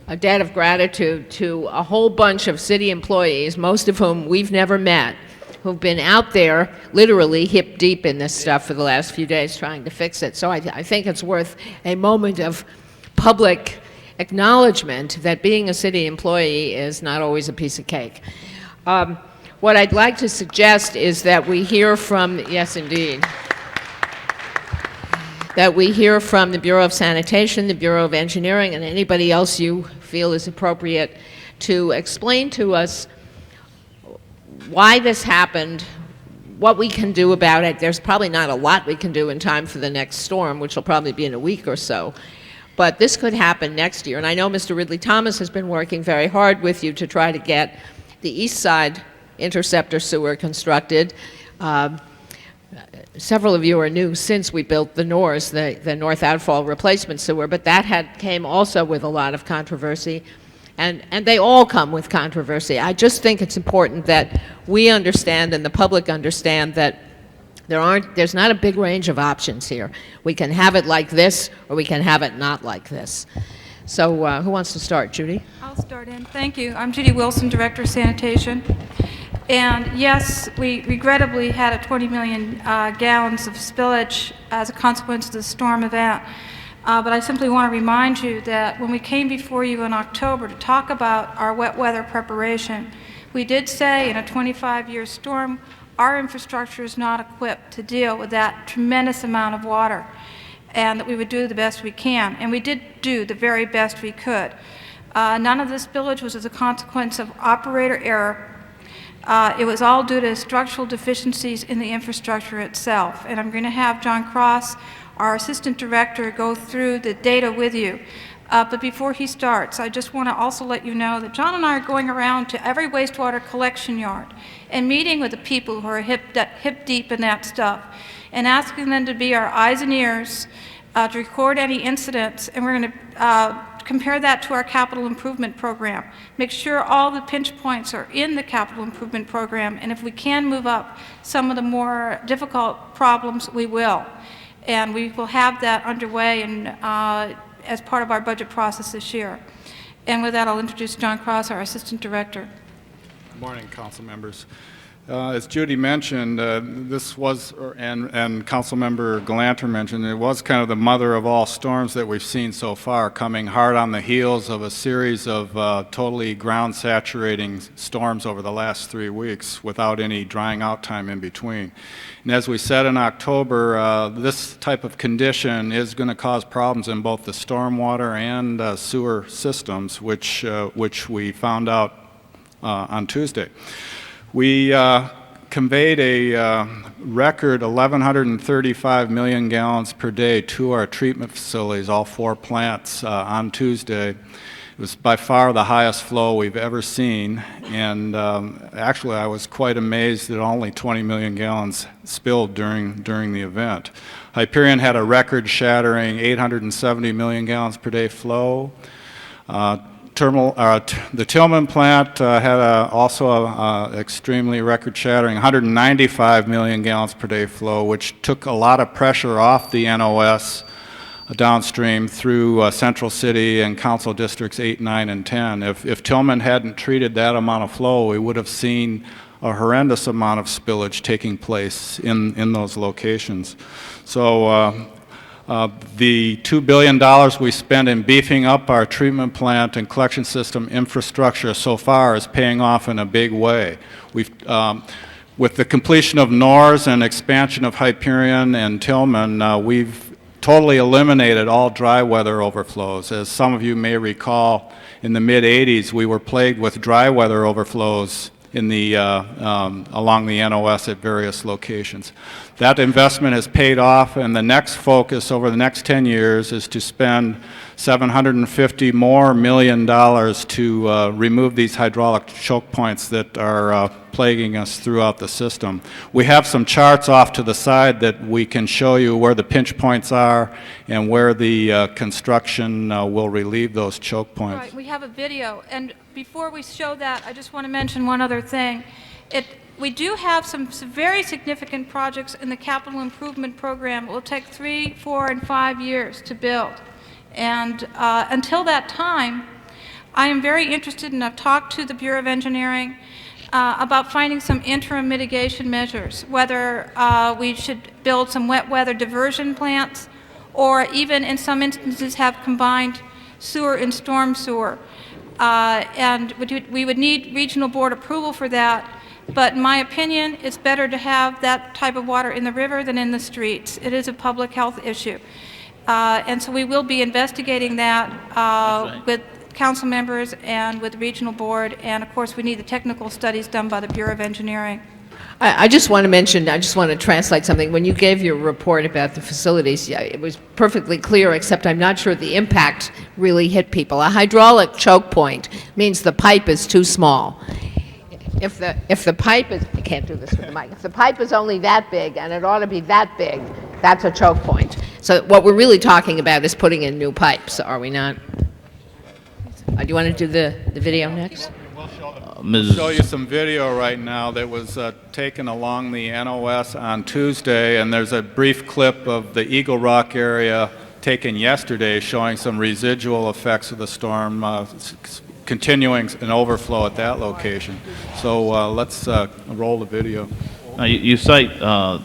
a debt of gratitude to a whole bunch of city employees, most of whom we've never met, who've been out there literally hip deep in this stuff for the last few days trying to fix it. So I think it's worth a moment of public acknowledgement that being a city employee is not always a piece of cake. What I'd like to suggest is that we hear from, yes indeed, that we hear from the Bureau of Sanitation, the Bureau of Engineering, and anybody else you feel is appropriate to explain to us why this happened, what we can do about it. There's probably not a lot we can do in time for the next storm, which will probably be in a week or so. But this could happen next year. And I know Mr. Ridley Thomas has been working very hard with you to try to get the east side interceptor sewer constructed. Several of you are new since we built the NORS, the North Outfall Replacement Sewer, but that came also with a lot of controversy. And they all come with controversy. I just think it's important that we understand and the public understand that there's not a big range of options here. We can have it like this, or we can have it not like this. So who wants to start? Judy? I'll start in. Thank you. I'm Judy Wilson, Director of Sanitation. And yes, we regrettably had a 20 million gallons of spillage as a consequence of the storm event. But I simply want to remind you that when we came before you in October to talk about our wet weather preparation, we did say in a 25-year storm, our infrastructure is not equipped to deal with that tremendous amount of water, and that we would do the best we can. And we did do the very best we could. None of the spillage was as a consequence of operator error. It was all due to structural deficiencies in the infrastructure itself. And I'm going to have John Cross, our Assistant Director, go through the data with you. But before he starts, I just want to also let you know that John and I are going around to every wastewater collection yard and meeting with the people who are hip deep in that stuff and asking them to be our eyes and ears to record any incidents. And we're going to compare that to our capital improvement program. Make sure all the pinch points are in the capital improvement program, and if we can move up some of the more difficult problems, we will. And we will have that underway and, as part of our budget process this year. And with that, I'll introduce John Cross, our Assistant Director. Good morning, council members. As Judy mentioned, this was, and Councilmember Galanter mentioned, it was kind of the mother of all storms that we've seen so far, coming hard on the heels of a series of totally ground-saturating storms over the last 3 weeks without any drying out time in between. And as we said in October, this type of condition is going to cause problems in both the stormwater and sewer systems, which we found out on Tuesday. We conveyed a record 1,135 million gallons per day to our treatment facilities, all 4 plants, on Tuesday. It was by far the highest flow we've ever seen, and actually I was quite amazed that only 20 million gallons spilled during the event. Hyperion had a record-shattering 870 million gallons per day flow. The Tillman plant had also an extremely record-shattering 195 million gallons per day flow, which took a lot of pressure off the NOS downstream through Central City and Council Districts 8, 9, and 10. If Tillman hadn't treated that amount of flow, we would have seen a horrendous amount of spillage taking place in those locations. So the $2 billion we spend in beefing up our treatment plant and collection system infrastructure so far is paying off in a big way. With the completion of NORS and expansion of Hyperion and Tillman, we've totally eliminated all dry weather overflows. As some of you may recall, in the mid-'80s, we were plagued with dry weather overflows in the, along the NOS at various locations. That investment has paid off, and the next focus over the next 10 years is to spend $750 million to remove these hydraulic choke points that are plaguing us throughout the system. We have some charts off to the side that we can show you where the pinch points are and where the construction will relieve those choke points. Right, we have a video, and before we show that, I just want to mention one other thing. We do have some very significant projects in the capital improvement program. It will take 3, 4, and 5 years to build. And until that time, I am very interested, and I've talked to the Bureau of Engineering about finding some interim mitigation measures, whether we should build some wet weather diversion plants, or even in some instances have combined sewer and storm sewer. And we would need regional board approval for that. But in my opinion, it's better to have that type of water in the river than in the streets. It is a public health issue. And so we will be investigating that with council members and with the regional board. And of course, we need the technical studies done by the Bureau of Engineering. I just want to mention, I just want to translate something. When you gave your report about the facilities, yeah, it was perfectly clear, except I'm not sure the impact really hit people. A hydraulic choke point means the pipe is too small. If the pipe is, I can't do this with the mic, if the pipe is only that big and it ought to be that big, that's a choke point. So what we're really talking about is putting in new pipes, are we not? Do you want to do the video next? We'll show you some video right now that was taken along the NOS on Tuesday, and there's a brief clip of the Eagle Rock area taken yesterday showing some residual effects of the storm continuing an overflow at that location. So let's roll the video. You cite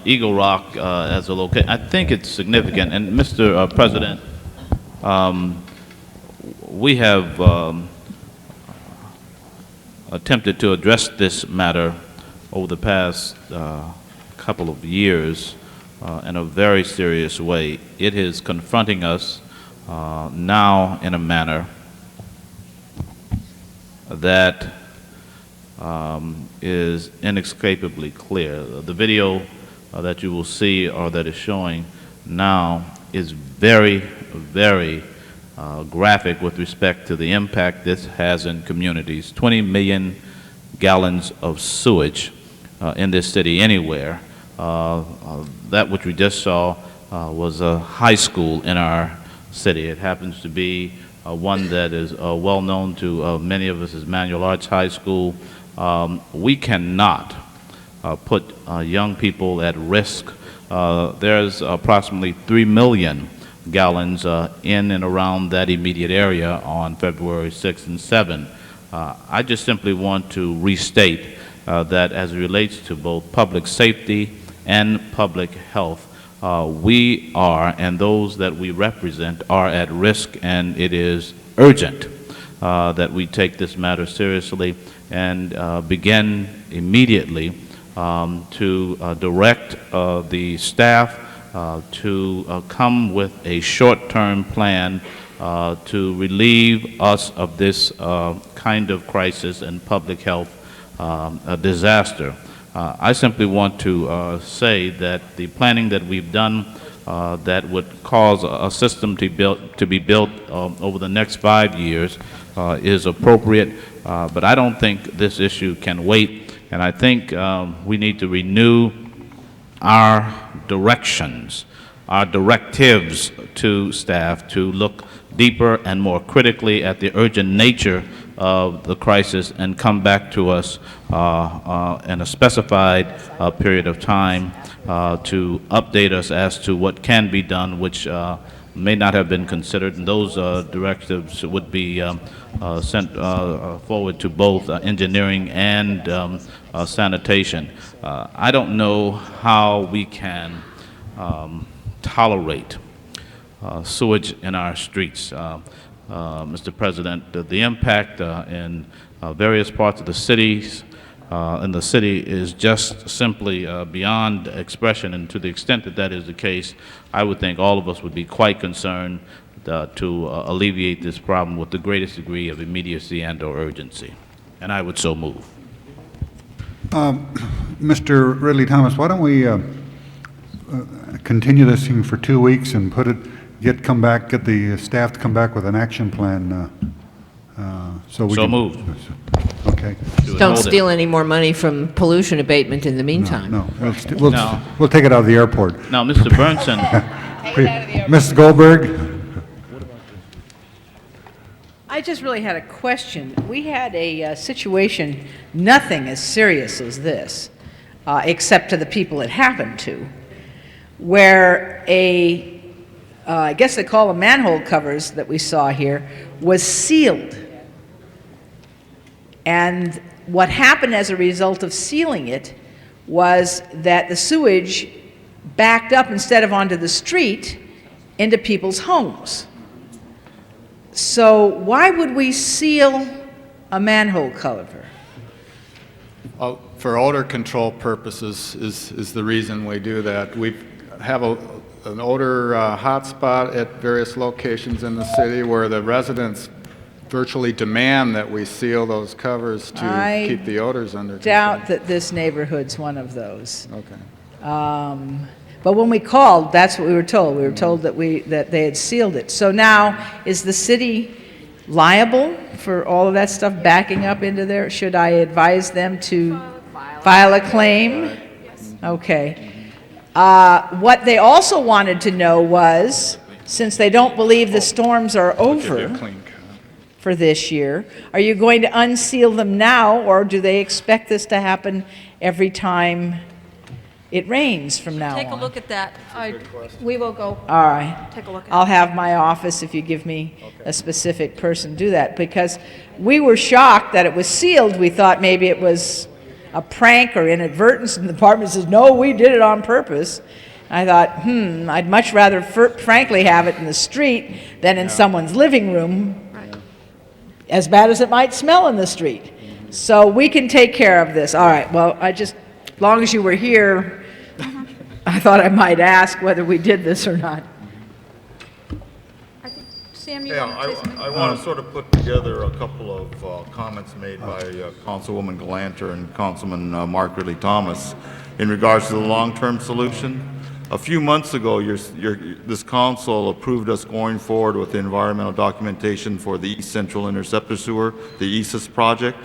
Eagle Rock as a location. I think it's significant. And Mr. President, we have attempted to address this matter over the past couple of years in a very serious way. It is confronting us now in a manner that is inescapably clear. The video that you will see or that is showing now is very, very graphic with respect to the impact this has in communities. 20 million gallons of sewage in this city anywhere. That which we just saw was a high school in our city. It happens to be one that is well known to many of us as Manual Arts High School. We cannot put young people at risk. There's approximately 3 million gallons in and around that immediate area on February 6 and 7. I just simply want to restate that as it relates to both public safety and public health, we are, and those that we represent, are at risk, and it is urgent that we take this matter seriously and begin immediately to direct the staff to come with a short-term plan to relieve us of this kind of crisis and public health disaster. I simply want to say that the planning that we've done that would cause a system to be built over the next 5 years is appropriate, but I don't think this issue can wait, and I think we need to renew our directions, our directives to staff to look deeper and more critically at the urgent nature of the crisis and come back to us in a specified period of time to update us as to what can be done, which may not have been considered, and those directives would be sent forward to both engineering and sanitation. I don't know how we can tolerate sewage in our streets. Mr. President, the impact in various parts of the cities in the city is just simply beyond expression, and to the extent that that is the case, I would think all of us would be quite concerned to alleviate this problem with the greatest degree of immediacy and or urgency. And I would so move. Mr. Ridley Thomas, why don't we continue this thing for 2 weeks and get the staff to come back with an action plan so we can... moved. Okay. Don't steal any more money from pollution abatement in the meantime. No, we'll take it out of the airport. Now, Mr. Burnson. Ms. Goldberg? I just really had a question. We had a situation, nothing as serious as this, except to the people it happened to, where I guess they call them manhole covers that we saw here, was sealed. And what happened as a result of sealing it was that the sewage backed up instead of onto the street into people's homes. So why would we seal a manhole cover? For odor control purposes is the reason we do that. We have an odor hotspot at various locations in the city where the residents virtually demand that we seal those covers to keep the odors under control. I doubt that this neighborhood's one of those. Okay. But when we called, that's what we were told. We were told that they had sealed it. So now, is the city liable for all of that stuff backing up into there? Should I advise them to file a claim? Okay. What they also wanted to know was, since they don't believe the storms are over for this year, are you going to unseal them now, or do they expect this to happen every time it rains from now on? Take a look at that. We will go. All right. Take a look at I'll have my office, if you give me a specific person, do that, because we were shocked that it was sealed. We thought maybe it was a prank or inadvertence, and the department says, no, we did it on purpose. I thought, I'd much rather frankly have it in the street than in someone's living room, as bad as it might smell in the street. So we can take care of this. All right, well, as long as you were here, I thought I might ask whether we did this or not. Sam, you Yeah, want to say something? I want to sort of put together a couple of comments made by Councilwoman Galanter and Councilman Mark Ridley Thomas in regards to the long-term solution. A few months ago, this council approved us going forward with the environmental documentation for the East Central Interceptor Sewer, the ESIS project.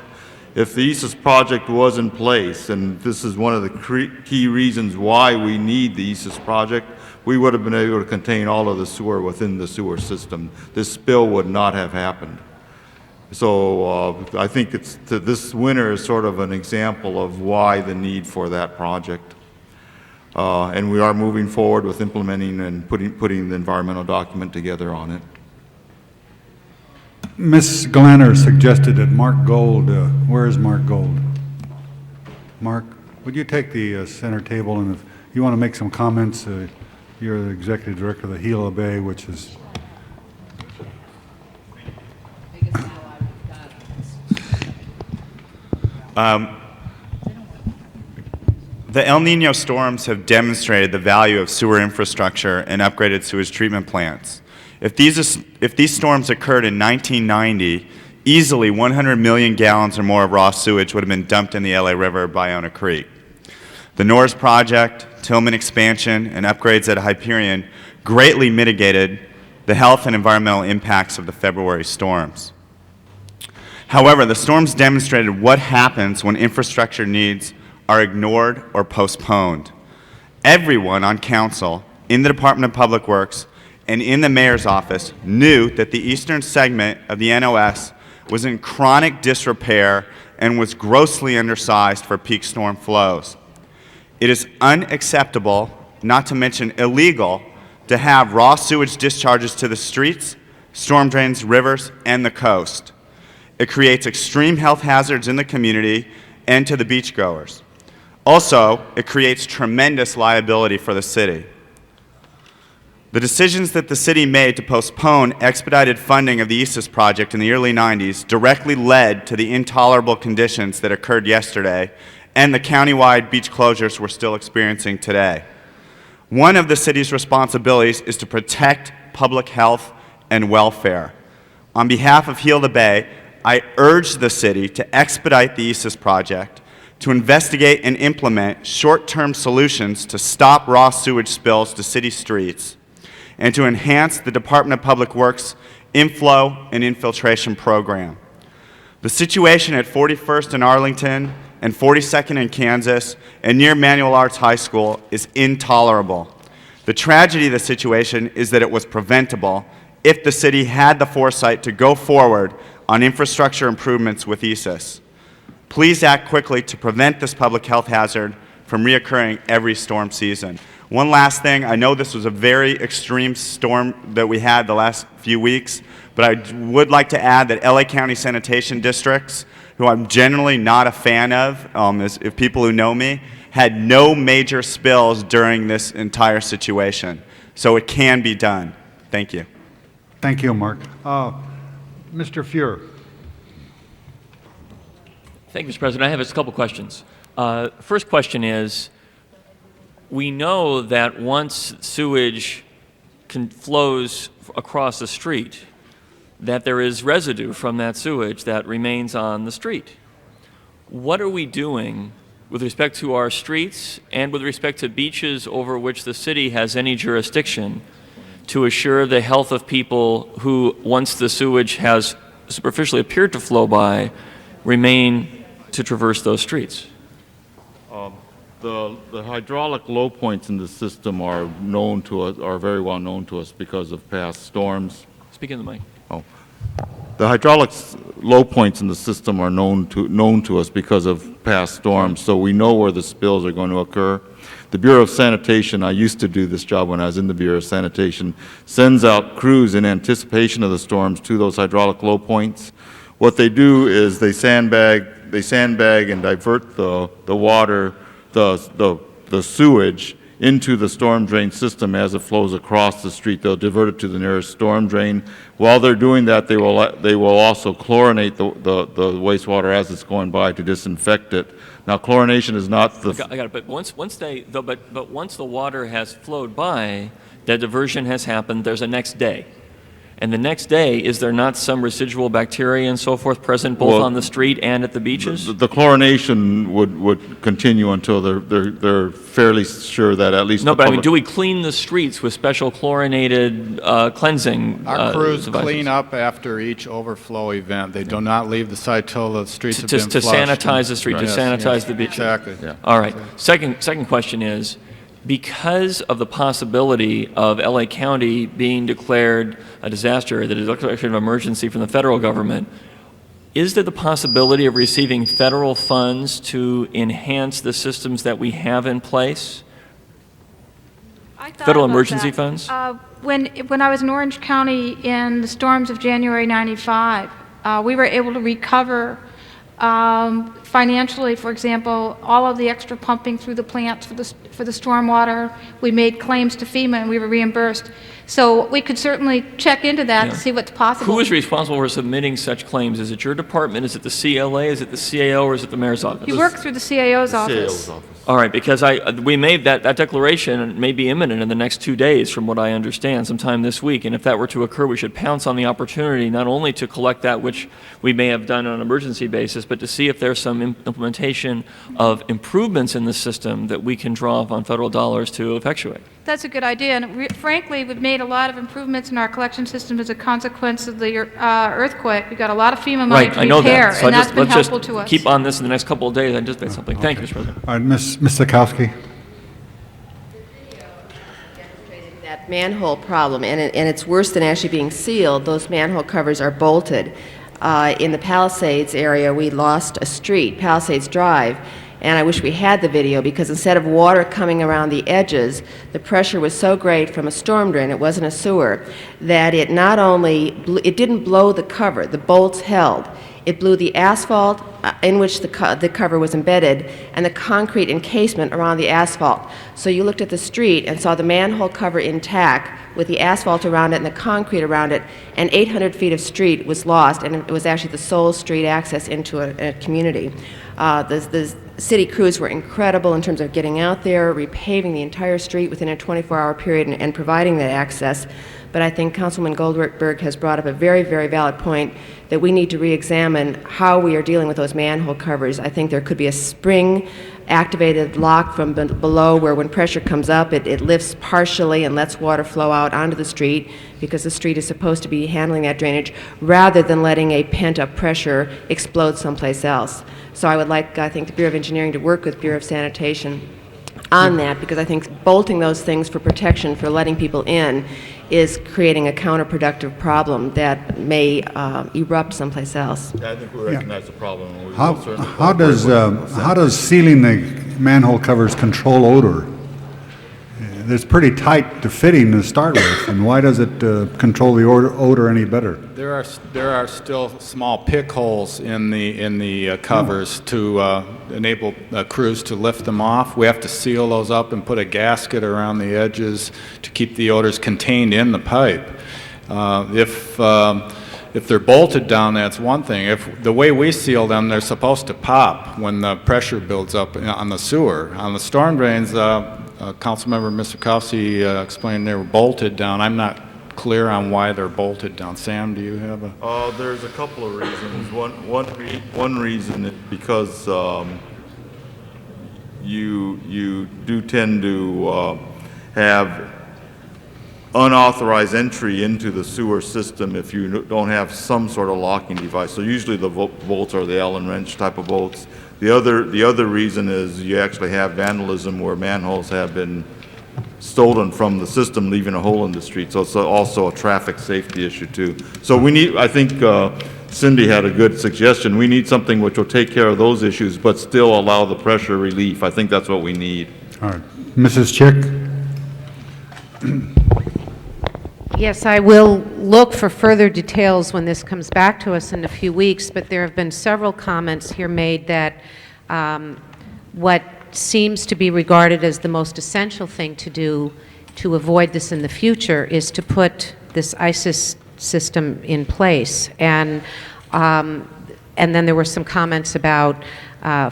If the ESIS project was in place, and this is one of the key reasons why we need the ESIS project, we would have been able to contain all of the sewer within the sewer system. This spill would not have happened. So I think this winter is sort of an example of why the need for that project. And we are moving forward with implementing and putting the environmental document together on it. Ms. Galanter suggested that Mark Gold, where is Mark Gold? Mark, would you take the center table, and if you want to make some comments, you're the executive director of the Gila Bay, which is... The El Nino storms have demonstrated the value of sewer infrastructure and upgraded sewage treatment plants. If these storms occurred in 1990, easily 100 million gallons or more of raw sewage would have been dumped in the LA River by Iona Creek. The Norris project, Tillman expansion, and upgrades at Hyperion greatly mitigated the health and environmental impacts of the February storms. However, the storms demonstrated what happens when infrastructure needs are ignored or postponed. Everyone on council, in the Department of Public Works, and in the mayor's office knew that the eastern segment of the NOS was in chronic disrepair and was grossly undersized for peak storm flows. It is unacceptable, not to mention illegal, to have raw sewage discharges to the streets, storm drains, rivers, and the coast. It creates extreme health hazards in the community and to the beachgoers. Also, it creates tremendous liability for the city. The decisions that the city made to postpone expedited funding of the ESIS project in the early 90s directly led to the intolerable conditions that occurred yesterday and the countywide beach closures we're still experiencing today. One of the city's responsibilities is to protect public health and welfare. On behalf of Heal the Bay, I urge the city to expedite the ESIS project, to investigate and implement short-term solutions to stop raw sewage spills to city streets, and to enhance the Department of Public Works inflow and infiltration program. The situation at 41st in Arlington and 42nd in Kansas and near Manual Arts High School is intolerable. The tragedy of the situation is that it was preventable if the city had the foresight to go forward on infrastructure improvements with ESIS. Please act quickly to prevent this public health hazard from reoccurring every storm season. One last thing, I know this was a very extreme storm that we had the last few weeks, but I would like to add that LA County sanitation districts, who I'm generally not a fan of, if people who know me, had no major spills during this entire situation. So it can be done. Thank you. Thank you, Mark. Mr. Fuhr. Thank you, Mr. President. I have a couple questions. First question is, we know that once sewage flows across the street, that there is residue from that sewage that remains on the street. What are we doing with respect to our streets and with respect to beaches over which the city has any jurisdiction to assure the health of people who, once the sewage has superficially appeared to flow by, remain to traverse those streets? The hydraulic low points in the system are known to us, are very well known to us because of past storms. Speak in the mic. Oh. The hydraulic low points in the system are known to us because of past storms, so we know where the spills are going to occur. The Bureau of Sanitation, I used to do this job when I was in the Bureau of Sanitation, sends out crews in anticipation of the storms to those hydraulic low points. What they do is they sandbag and divert the water, the sewage into the storm drain system as it flows across the street. They'll divert it to the nearest storm drain. While they're doing that, they will also chlorinate the wastewater as it's going by to disinfect it. Now, chlorination is not the... I got it. But once the water has flowed by, that diversion has happened, there's a next day. And the next day, is there not some residual bacteria and so forth present both on the street and at the beaches? The chlorination would continue until they're fairly sure that at least... No, but I mean, do we clean the streets with special chlorinated cleansing Our crews devices? clean up after each overflow event. They do not leave the site till the streets have been To flushed. sanitize the street, to sanitize the beach. Exactly. Yeah. All right. Second question is, because of the possibility of LA County being declared a disaster, the declaration of emergency from the federal government, is there the possibility of receiving federal funds to enhance the systems that we have in place? Federal emergency funds? When I was in Orange County in the storms of January 95, we were able to recover financially, for example, all of the extra pumping through the plants for the stormwater. We made claims to FEMA and we were reimbursed. So we could certainly check into that Yeah. to see what's possible. Who is responsible for submitting such claims? Is it your department? Is it the CLA? Is it the CAO? Or is it the mayor's office? You work through the CAO's office. All right, because we made that declaration may be imminent in the next 2 days, from what I understand, sometime this week. And if that were to occur, we should pounce on the opportunity not only to collect that which we may have done on an emergency basis, but to see if there's some implementation of improvements in the system that we can draw upon federal dollars to effectuate. That's a good idea, and frankly, we've made a lot of improvements in our collection system as a consequence of the earthquake. We got a lot of FEMA money Right, to I know repair, that. So and that's been let's just helpful to us. keep on this in the next couple of days and anticipate something. Thank you, Mr. President. All right, Ms. Sikowski. That manhole problem, and it's worse than actually being sealed. Those manhole covers are bolted. In the Palisades area, we lost a street, Palisades Drive, and I wish we had the video because instead of water coming around the edges, the pressure was so great from a storm drain, it wasn't a sewer, that it not only, it didn't blow the cover, the bolts held. It blew the asphalt in which the cover was embedded and the concrete encasement around the asphalt. So you looked at the street and saw the manhole cover intact with the asphalt around it and the concrete around it, and 800 feet of street was lost, and it was actually the sole street access into a community. The city crews were incredible in terms of getting out there, repaving the entire street within a 24-hour period and providing that access. But I think Councilman Goldberg has brought up a very, very valid point that we need to re-examine how we are dealing with those manhole covers. I think there could be a spring-activated lock from below where when pressure comes up, it lifts partially and lets water flow out onto the street because the street is supposed to be handling that drainage rather than letting a pent-up pressure explode someplace else. So I would like, I think, the Bureau of Engineering to work with Bureau of Sanitation on that, because I think bolting those things for protection, for letting people in, is creating a counterproductive problem that may erupt someplace else. Yeah, I think we recognize the problem. And we How, will certainly how does sealing the manhole covers control odor? It's pretty tight to fitting to start with, and why does it control the odor any better? There are still small pick holes in the covers to enable crews to lift them off. We have to seal those up and put a gasket around the edges to keep the odors contained in the pipe. If they're bolted down, that's one thing. If the way we seal them, they're supposed to pop when the pressure builds up on the sewer. On the storm drains, Councilmember Mr. Kowski explained they were bolted down. I'm not clear on why they're bolted down. Sam, do you have a? There's a couple of reasons. One reason is because you do tend to have unauthorized entry into the sewer system if you don't have some sort of locking device. So usually the bolts are the Allen wrench type of bolts. The other reason is you actually have vandalism where manholes have been stolen from the system, leaving a hole in the street. So it's also a traffic safety issue too. So we need, I think Cindy had a good suggestion. We need something which will take care of those issues, but still allow the pressure relief. I think that's what we need. All right. Mrs. Chick? Yes, I will look for further details when this comes back to us in a few weeks, but there have been several comments here made that what seems to be regarded as the most essential thing to do to avoid this in the future is to put this ISIS system in place. And then there were some comments about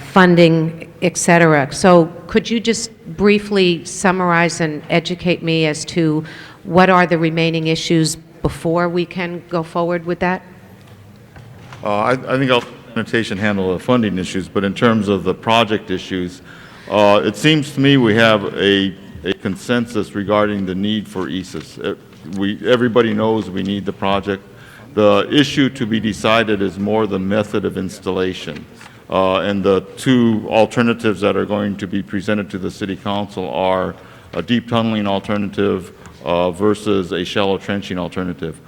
funding, et cetera. So could you just briefly summarize and educate me as to what are the remaining issues before we can go forward with that? I think I'll sanitation handle the funding issues, but in terms of the project issues, it seems to me we have a consensus regarding the need for ISIS. Everybody knows we need the project. The issue to be decided is more the method of installation. And the two alternatives that are going to be presented to the City Council are a deep tunneling alternative versus a shallow trenching alternative.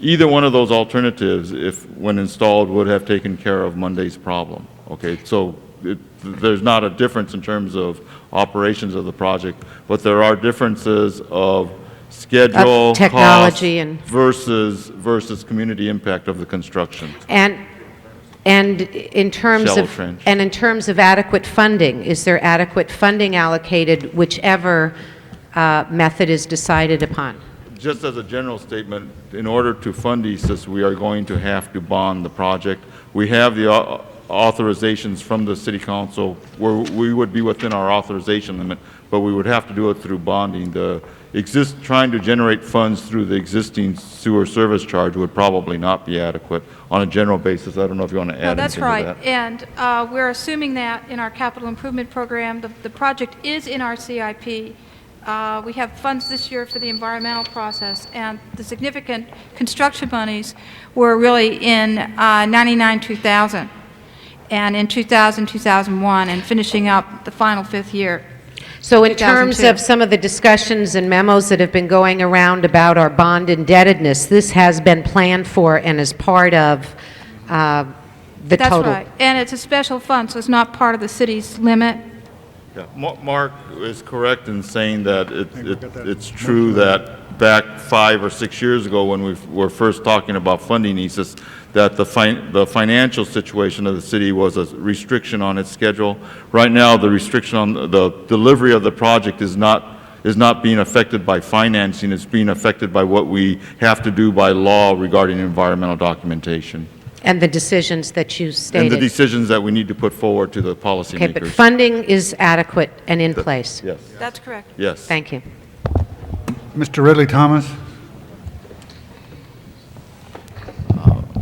Either one of those alternatives, if when installed, would have taken care of Monday's problem. Okay, so there's not a difference in terms of operations of the project, but there are differences of schedule, technology, cost versus community impact of the construction. And in terms Shallow of trench. and in terms of adequate funding, is there adequate funding allocated whichever method is decided upon? just as a general statement, in order to fund ESIS, we are going to have to bond the project. We have the authorizations from the city council where we would be within our authorization limit, but we would have to do it through bonding. Trying to generate funds through the existing sewer service charge would probably not be adequate on a general basis. I don't know if you want to add anything to that. No, that's right. And we're assuming that in our capital improvement program, the project is in our CIP. We have funds this year for the environmental process, and the significant construction monies were really in 99-2000 and in 2000-2001 and finishing up the final fifth year. So in terms 2002. of some of the discussions and memos that have been going around about our bond indebtedness, this has been planned for and is part of the That's total. right. And it's a special fund, so it's not part of the city's limit. Yeah, Mark is correct in saying that it's true that back 5 or 6 years ago when we were first talking about funding ESIS, that the financial situation of the city was a restriction on its schedule. Right now, the restriction on the delivery of the project is not being affected by financing. It's being affected by what we have to do by law regarding environmental documentation. And the decisions that you stated. And the decisions that we need to put forward to the policymakers. Okay, but funding is adequate and in place? Yes. That's correct. Yes. Thank you. Mr. Ridley Thomas?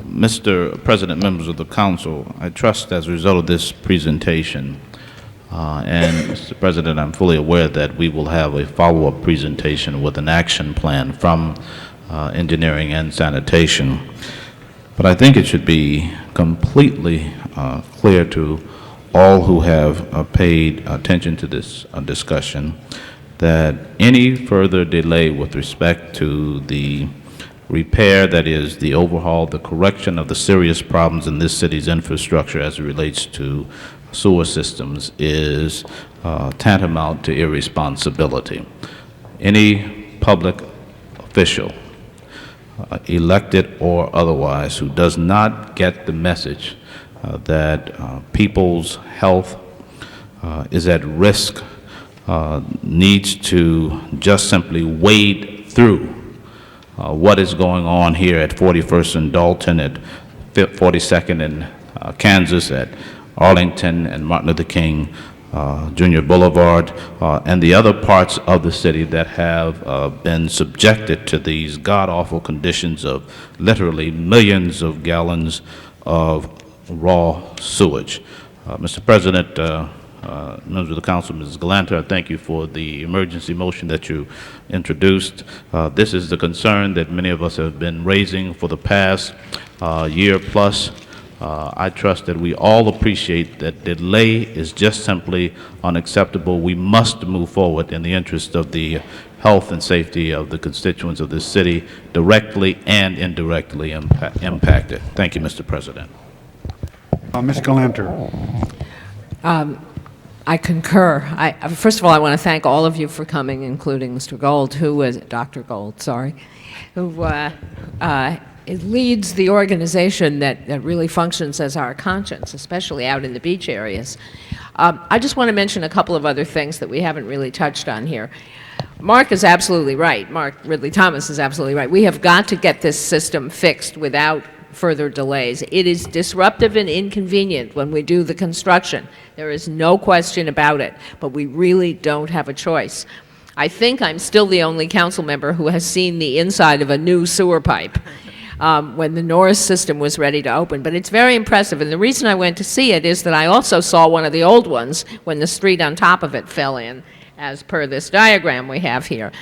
Mr. President, members of the council, I trust as a result of this presentation, and Mr. President, I'm fully aware that we will have a follow-up presentation with an action plan from engineering and sanitation. But I think it should be completely clear to all who have paid attention to this discussion that any further delay with respect to the repair, that is, the overhaul, the correction of the serious problems in this city's infrastructure as it relates to sewer systems is tantamount to irresponsibility. Any public official, elected or otherwise, who does not get the message that people's health is at risk needs to just simply wade through what is going on here at 41st and Dalton, at 42nd and Kansas, at Arlington and Martin Luther King Junior Boulevard, and the other parts of the city that have been subjected to these god-awful conditions of literally millions of gallons of raw sewage. Mr. President, members of the council, Mrs. Galanter, I thank you for the emergency motion that you introduced. This is the concern that many of us have been raising for the past year plus. I trust that we all appreciate that delay is just simply unacceptable. We must move forward in the interest of the health and safety of the constituents of this city, directly and indirectly impacted. Thank you, Mr. President. Ms. Galanter. I concur. First of all, I want to thank all of you for coming, including Mr. Gold, Dr. Gold, sorry, who leads the organization that really functions as our conscience, especially out in the beach areas. I just want to mention a couple of other things that we haven't really touched on here. Mark is absolutely right. Mark Ridley Thomas is absolutely right. We have got to get this system fixed without further delays. It is disruptive and inconvenient when we do the construction. There is no question about it, but we really don't have a choice. I think I'm still the only council member who has seen the inside of a new sewer pipe when the Norris system was ready to open, but it's very impressive, and the reason I went to see it is that I also saw one of the old ones when the street on top of it fell in, as per this diagram we have here.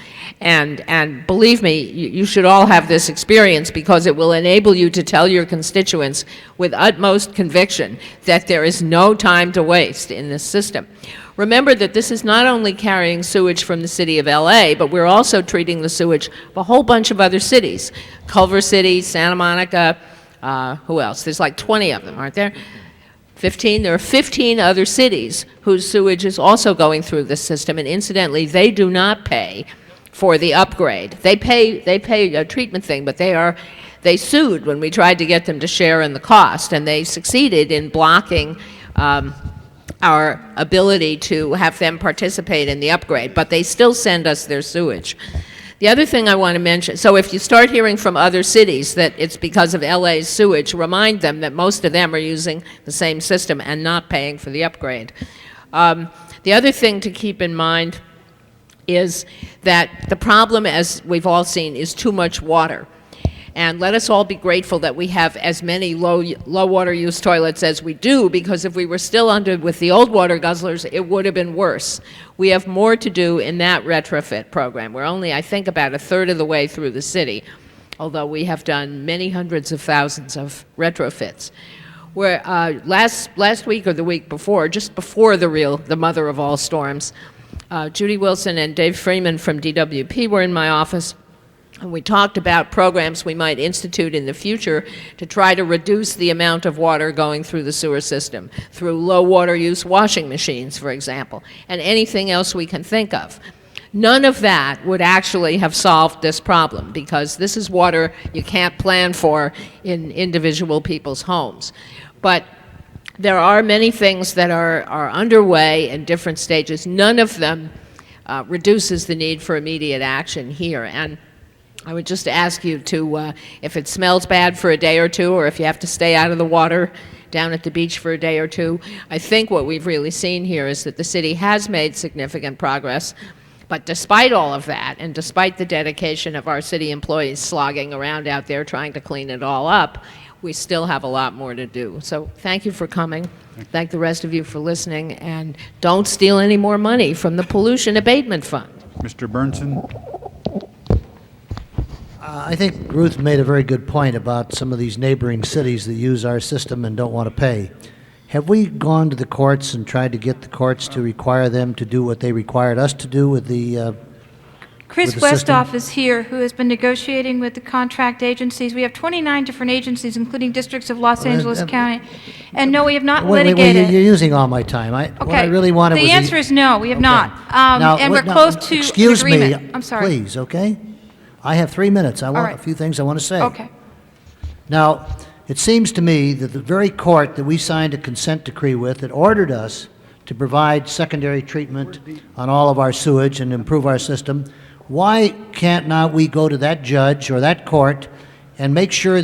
And believe me, you should all have this experience because it will enable you to tell your constituents with utmost conviction that there is no time to waste in this system. Remember that this is not only carrying sewage from the city of LA, but we're also treating the sewage of a whole bunch of other cities. Culver City, Santa Monica, who else? There's like 20 of them, aren't there? 15? There are 15 other cities whose sewage is also going through this system, and incidentally, they do not pay for the upgrade. They pay a treatment thing, but they sued when we tried to get them to share in the cost, and they succeeded in blocking our ability to have them participate in the upgrade, but they still send us their sewage. The other thing I want to mention, so if you start hearing from other cities that it's because of LA's sewage, remind them that most of them are using the same system and not paying for the upgrade. The other thing to keep in mind is that the problem, as we've all seen, is too much water. And let us all be grateful that we have as many low water use toilets as we do, because if we were still under with the old water guzzlers, it would have been worse. We have more to do in that retrofit program. We're only, I think, about a third of the way through the city, although we have done many hundreds of thousands of retrofits. Where last week or the week before, just before the mother of all storms, Judy Wilson and Dave Freeman from DWP were in my office. And we talked about programs we might institute in the future to try to reduce the amount of water going through the sewer system, through low water use washing machines, for example, and anything else we can think of. None of that would actually have solved this problem, because this is water you can't plan for in individual people's homes. But there are many things that are underway in different stages. None of them reduces the need for immediate action here. And I would just ask you to, if it smells bad for a day or two, or if you have to stay out of the water down at the beach for a day or two, I think what we've really seen here is that the city has made significant progress. But despite all of that, and despite the dedication of our city employees slogging around out there trying to clean it all up, we still have a lot more to do. So thank you for coming. Thank the rest of you for listening. And don't steal any more money from the Pollution Abatement Fund. Mr. Burnson? I think Ruth made a very good point about some of these neighboring cities that use our system and don't want to pay. Have we gone to the courts and tried to get the courts to require them to do what they required us to do with the Chris Westhoff is here, who has been negotiating with the contract agencies. We have 29 different agencies, including districts of Los Angeles County. And no, we have not litigated. You're using all my time. What I really wanted was the answer is no, we have not. Now, and we're close to excuse an agreement. me, I'm sorry. please, okay? I have 3 minutes. I want right. a few things I want to say. Okay. Now, it seems to me that the very court that we signed a consent decree with that ordered us to provide secondary treatment on all of our sewage and improve our system, why can't now we go to that judge or that court and make sure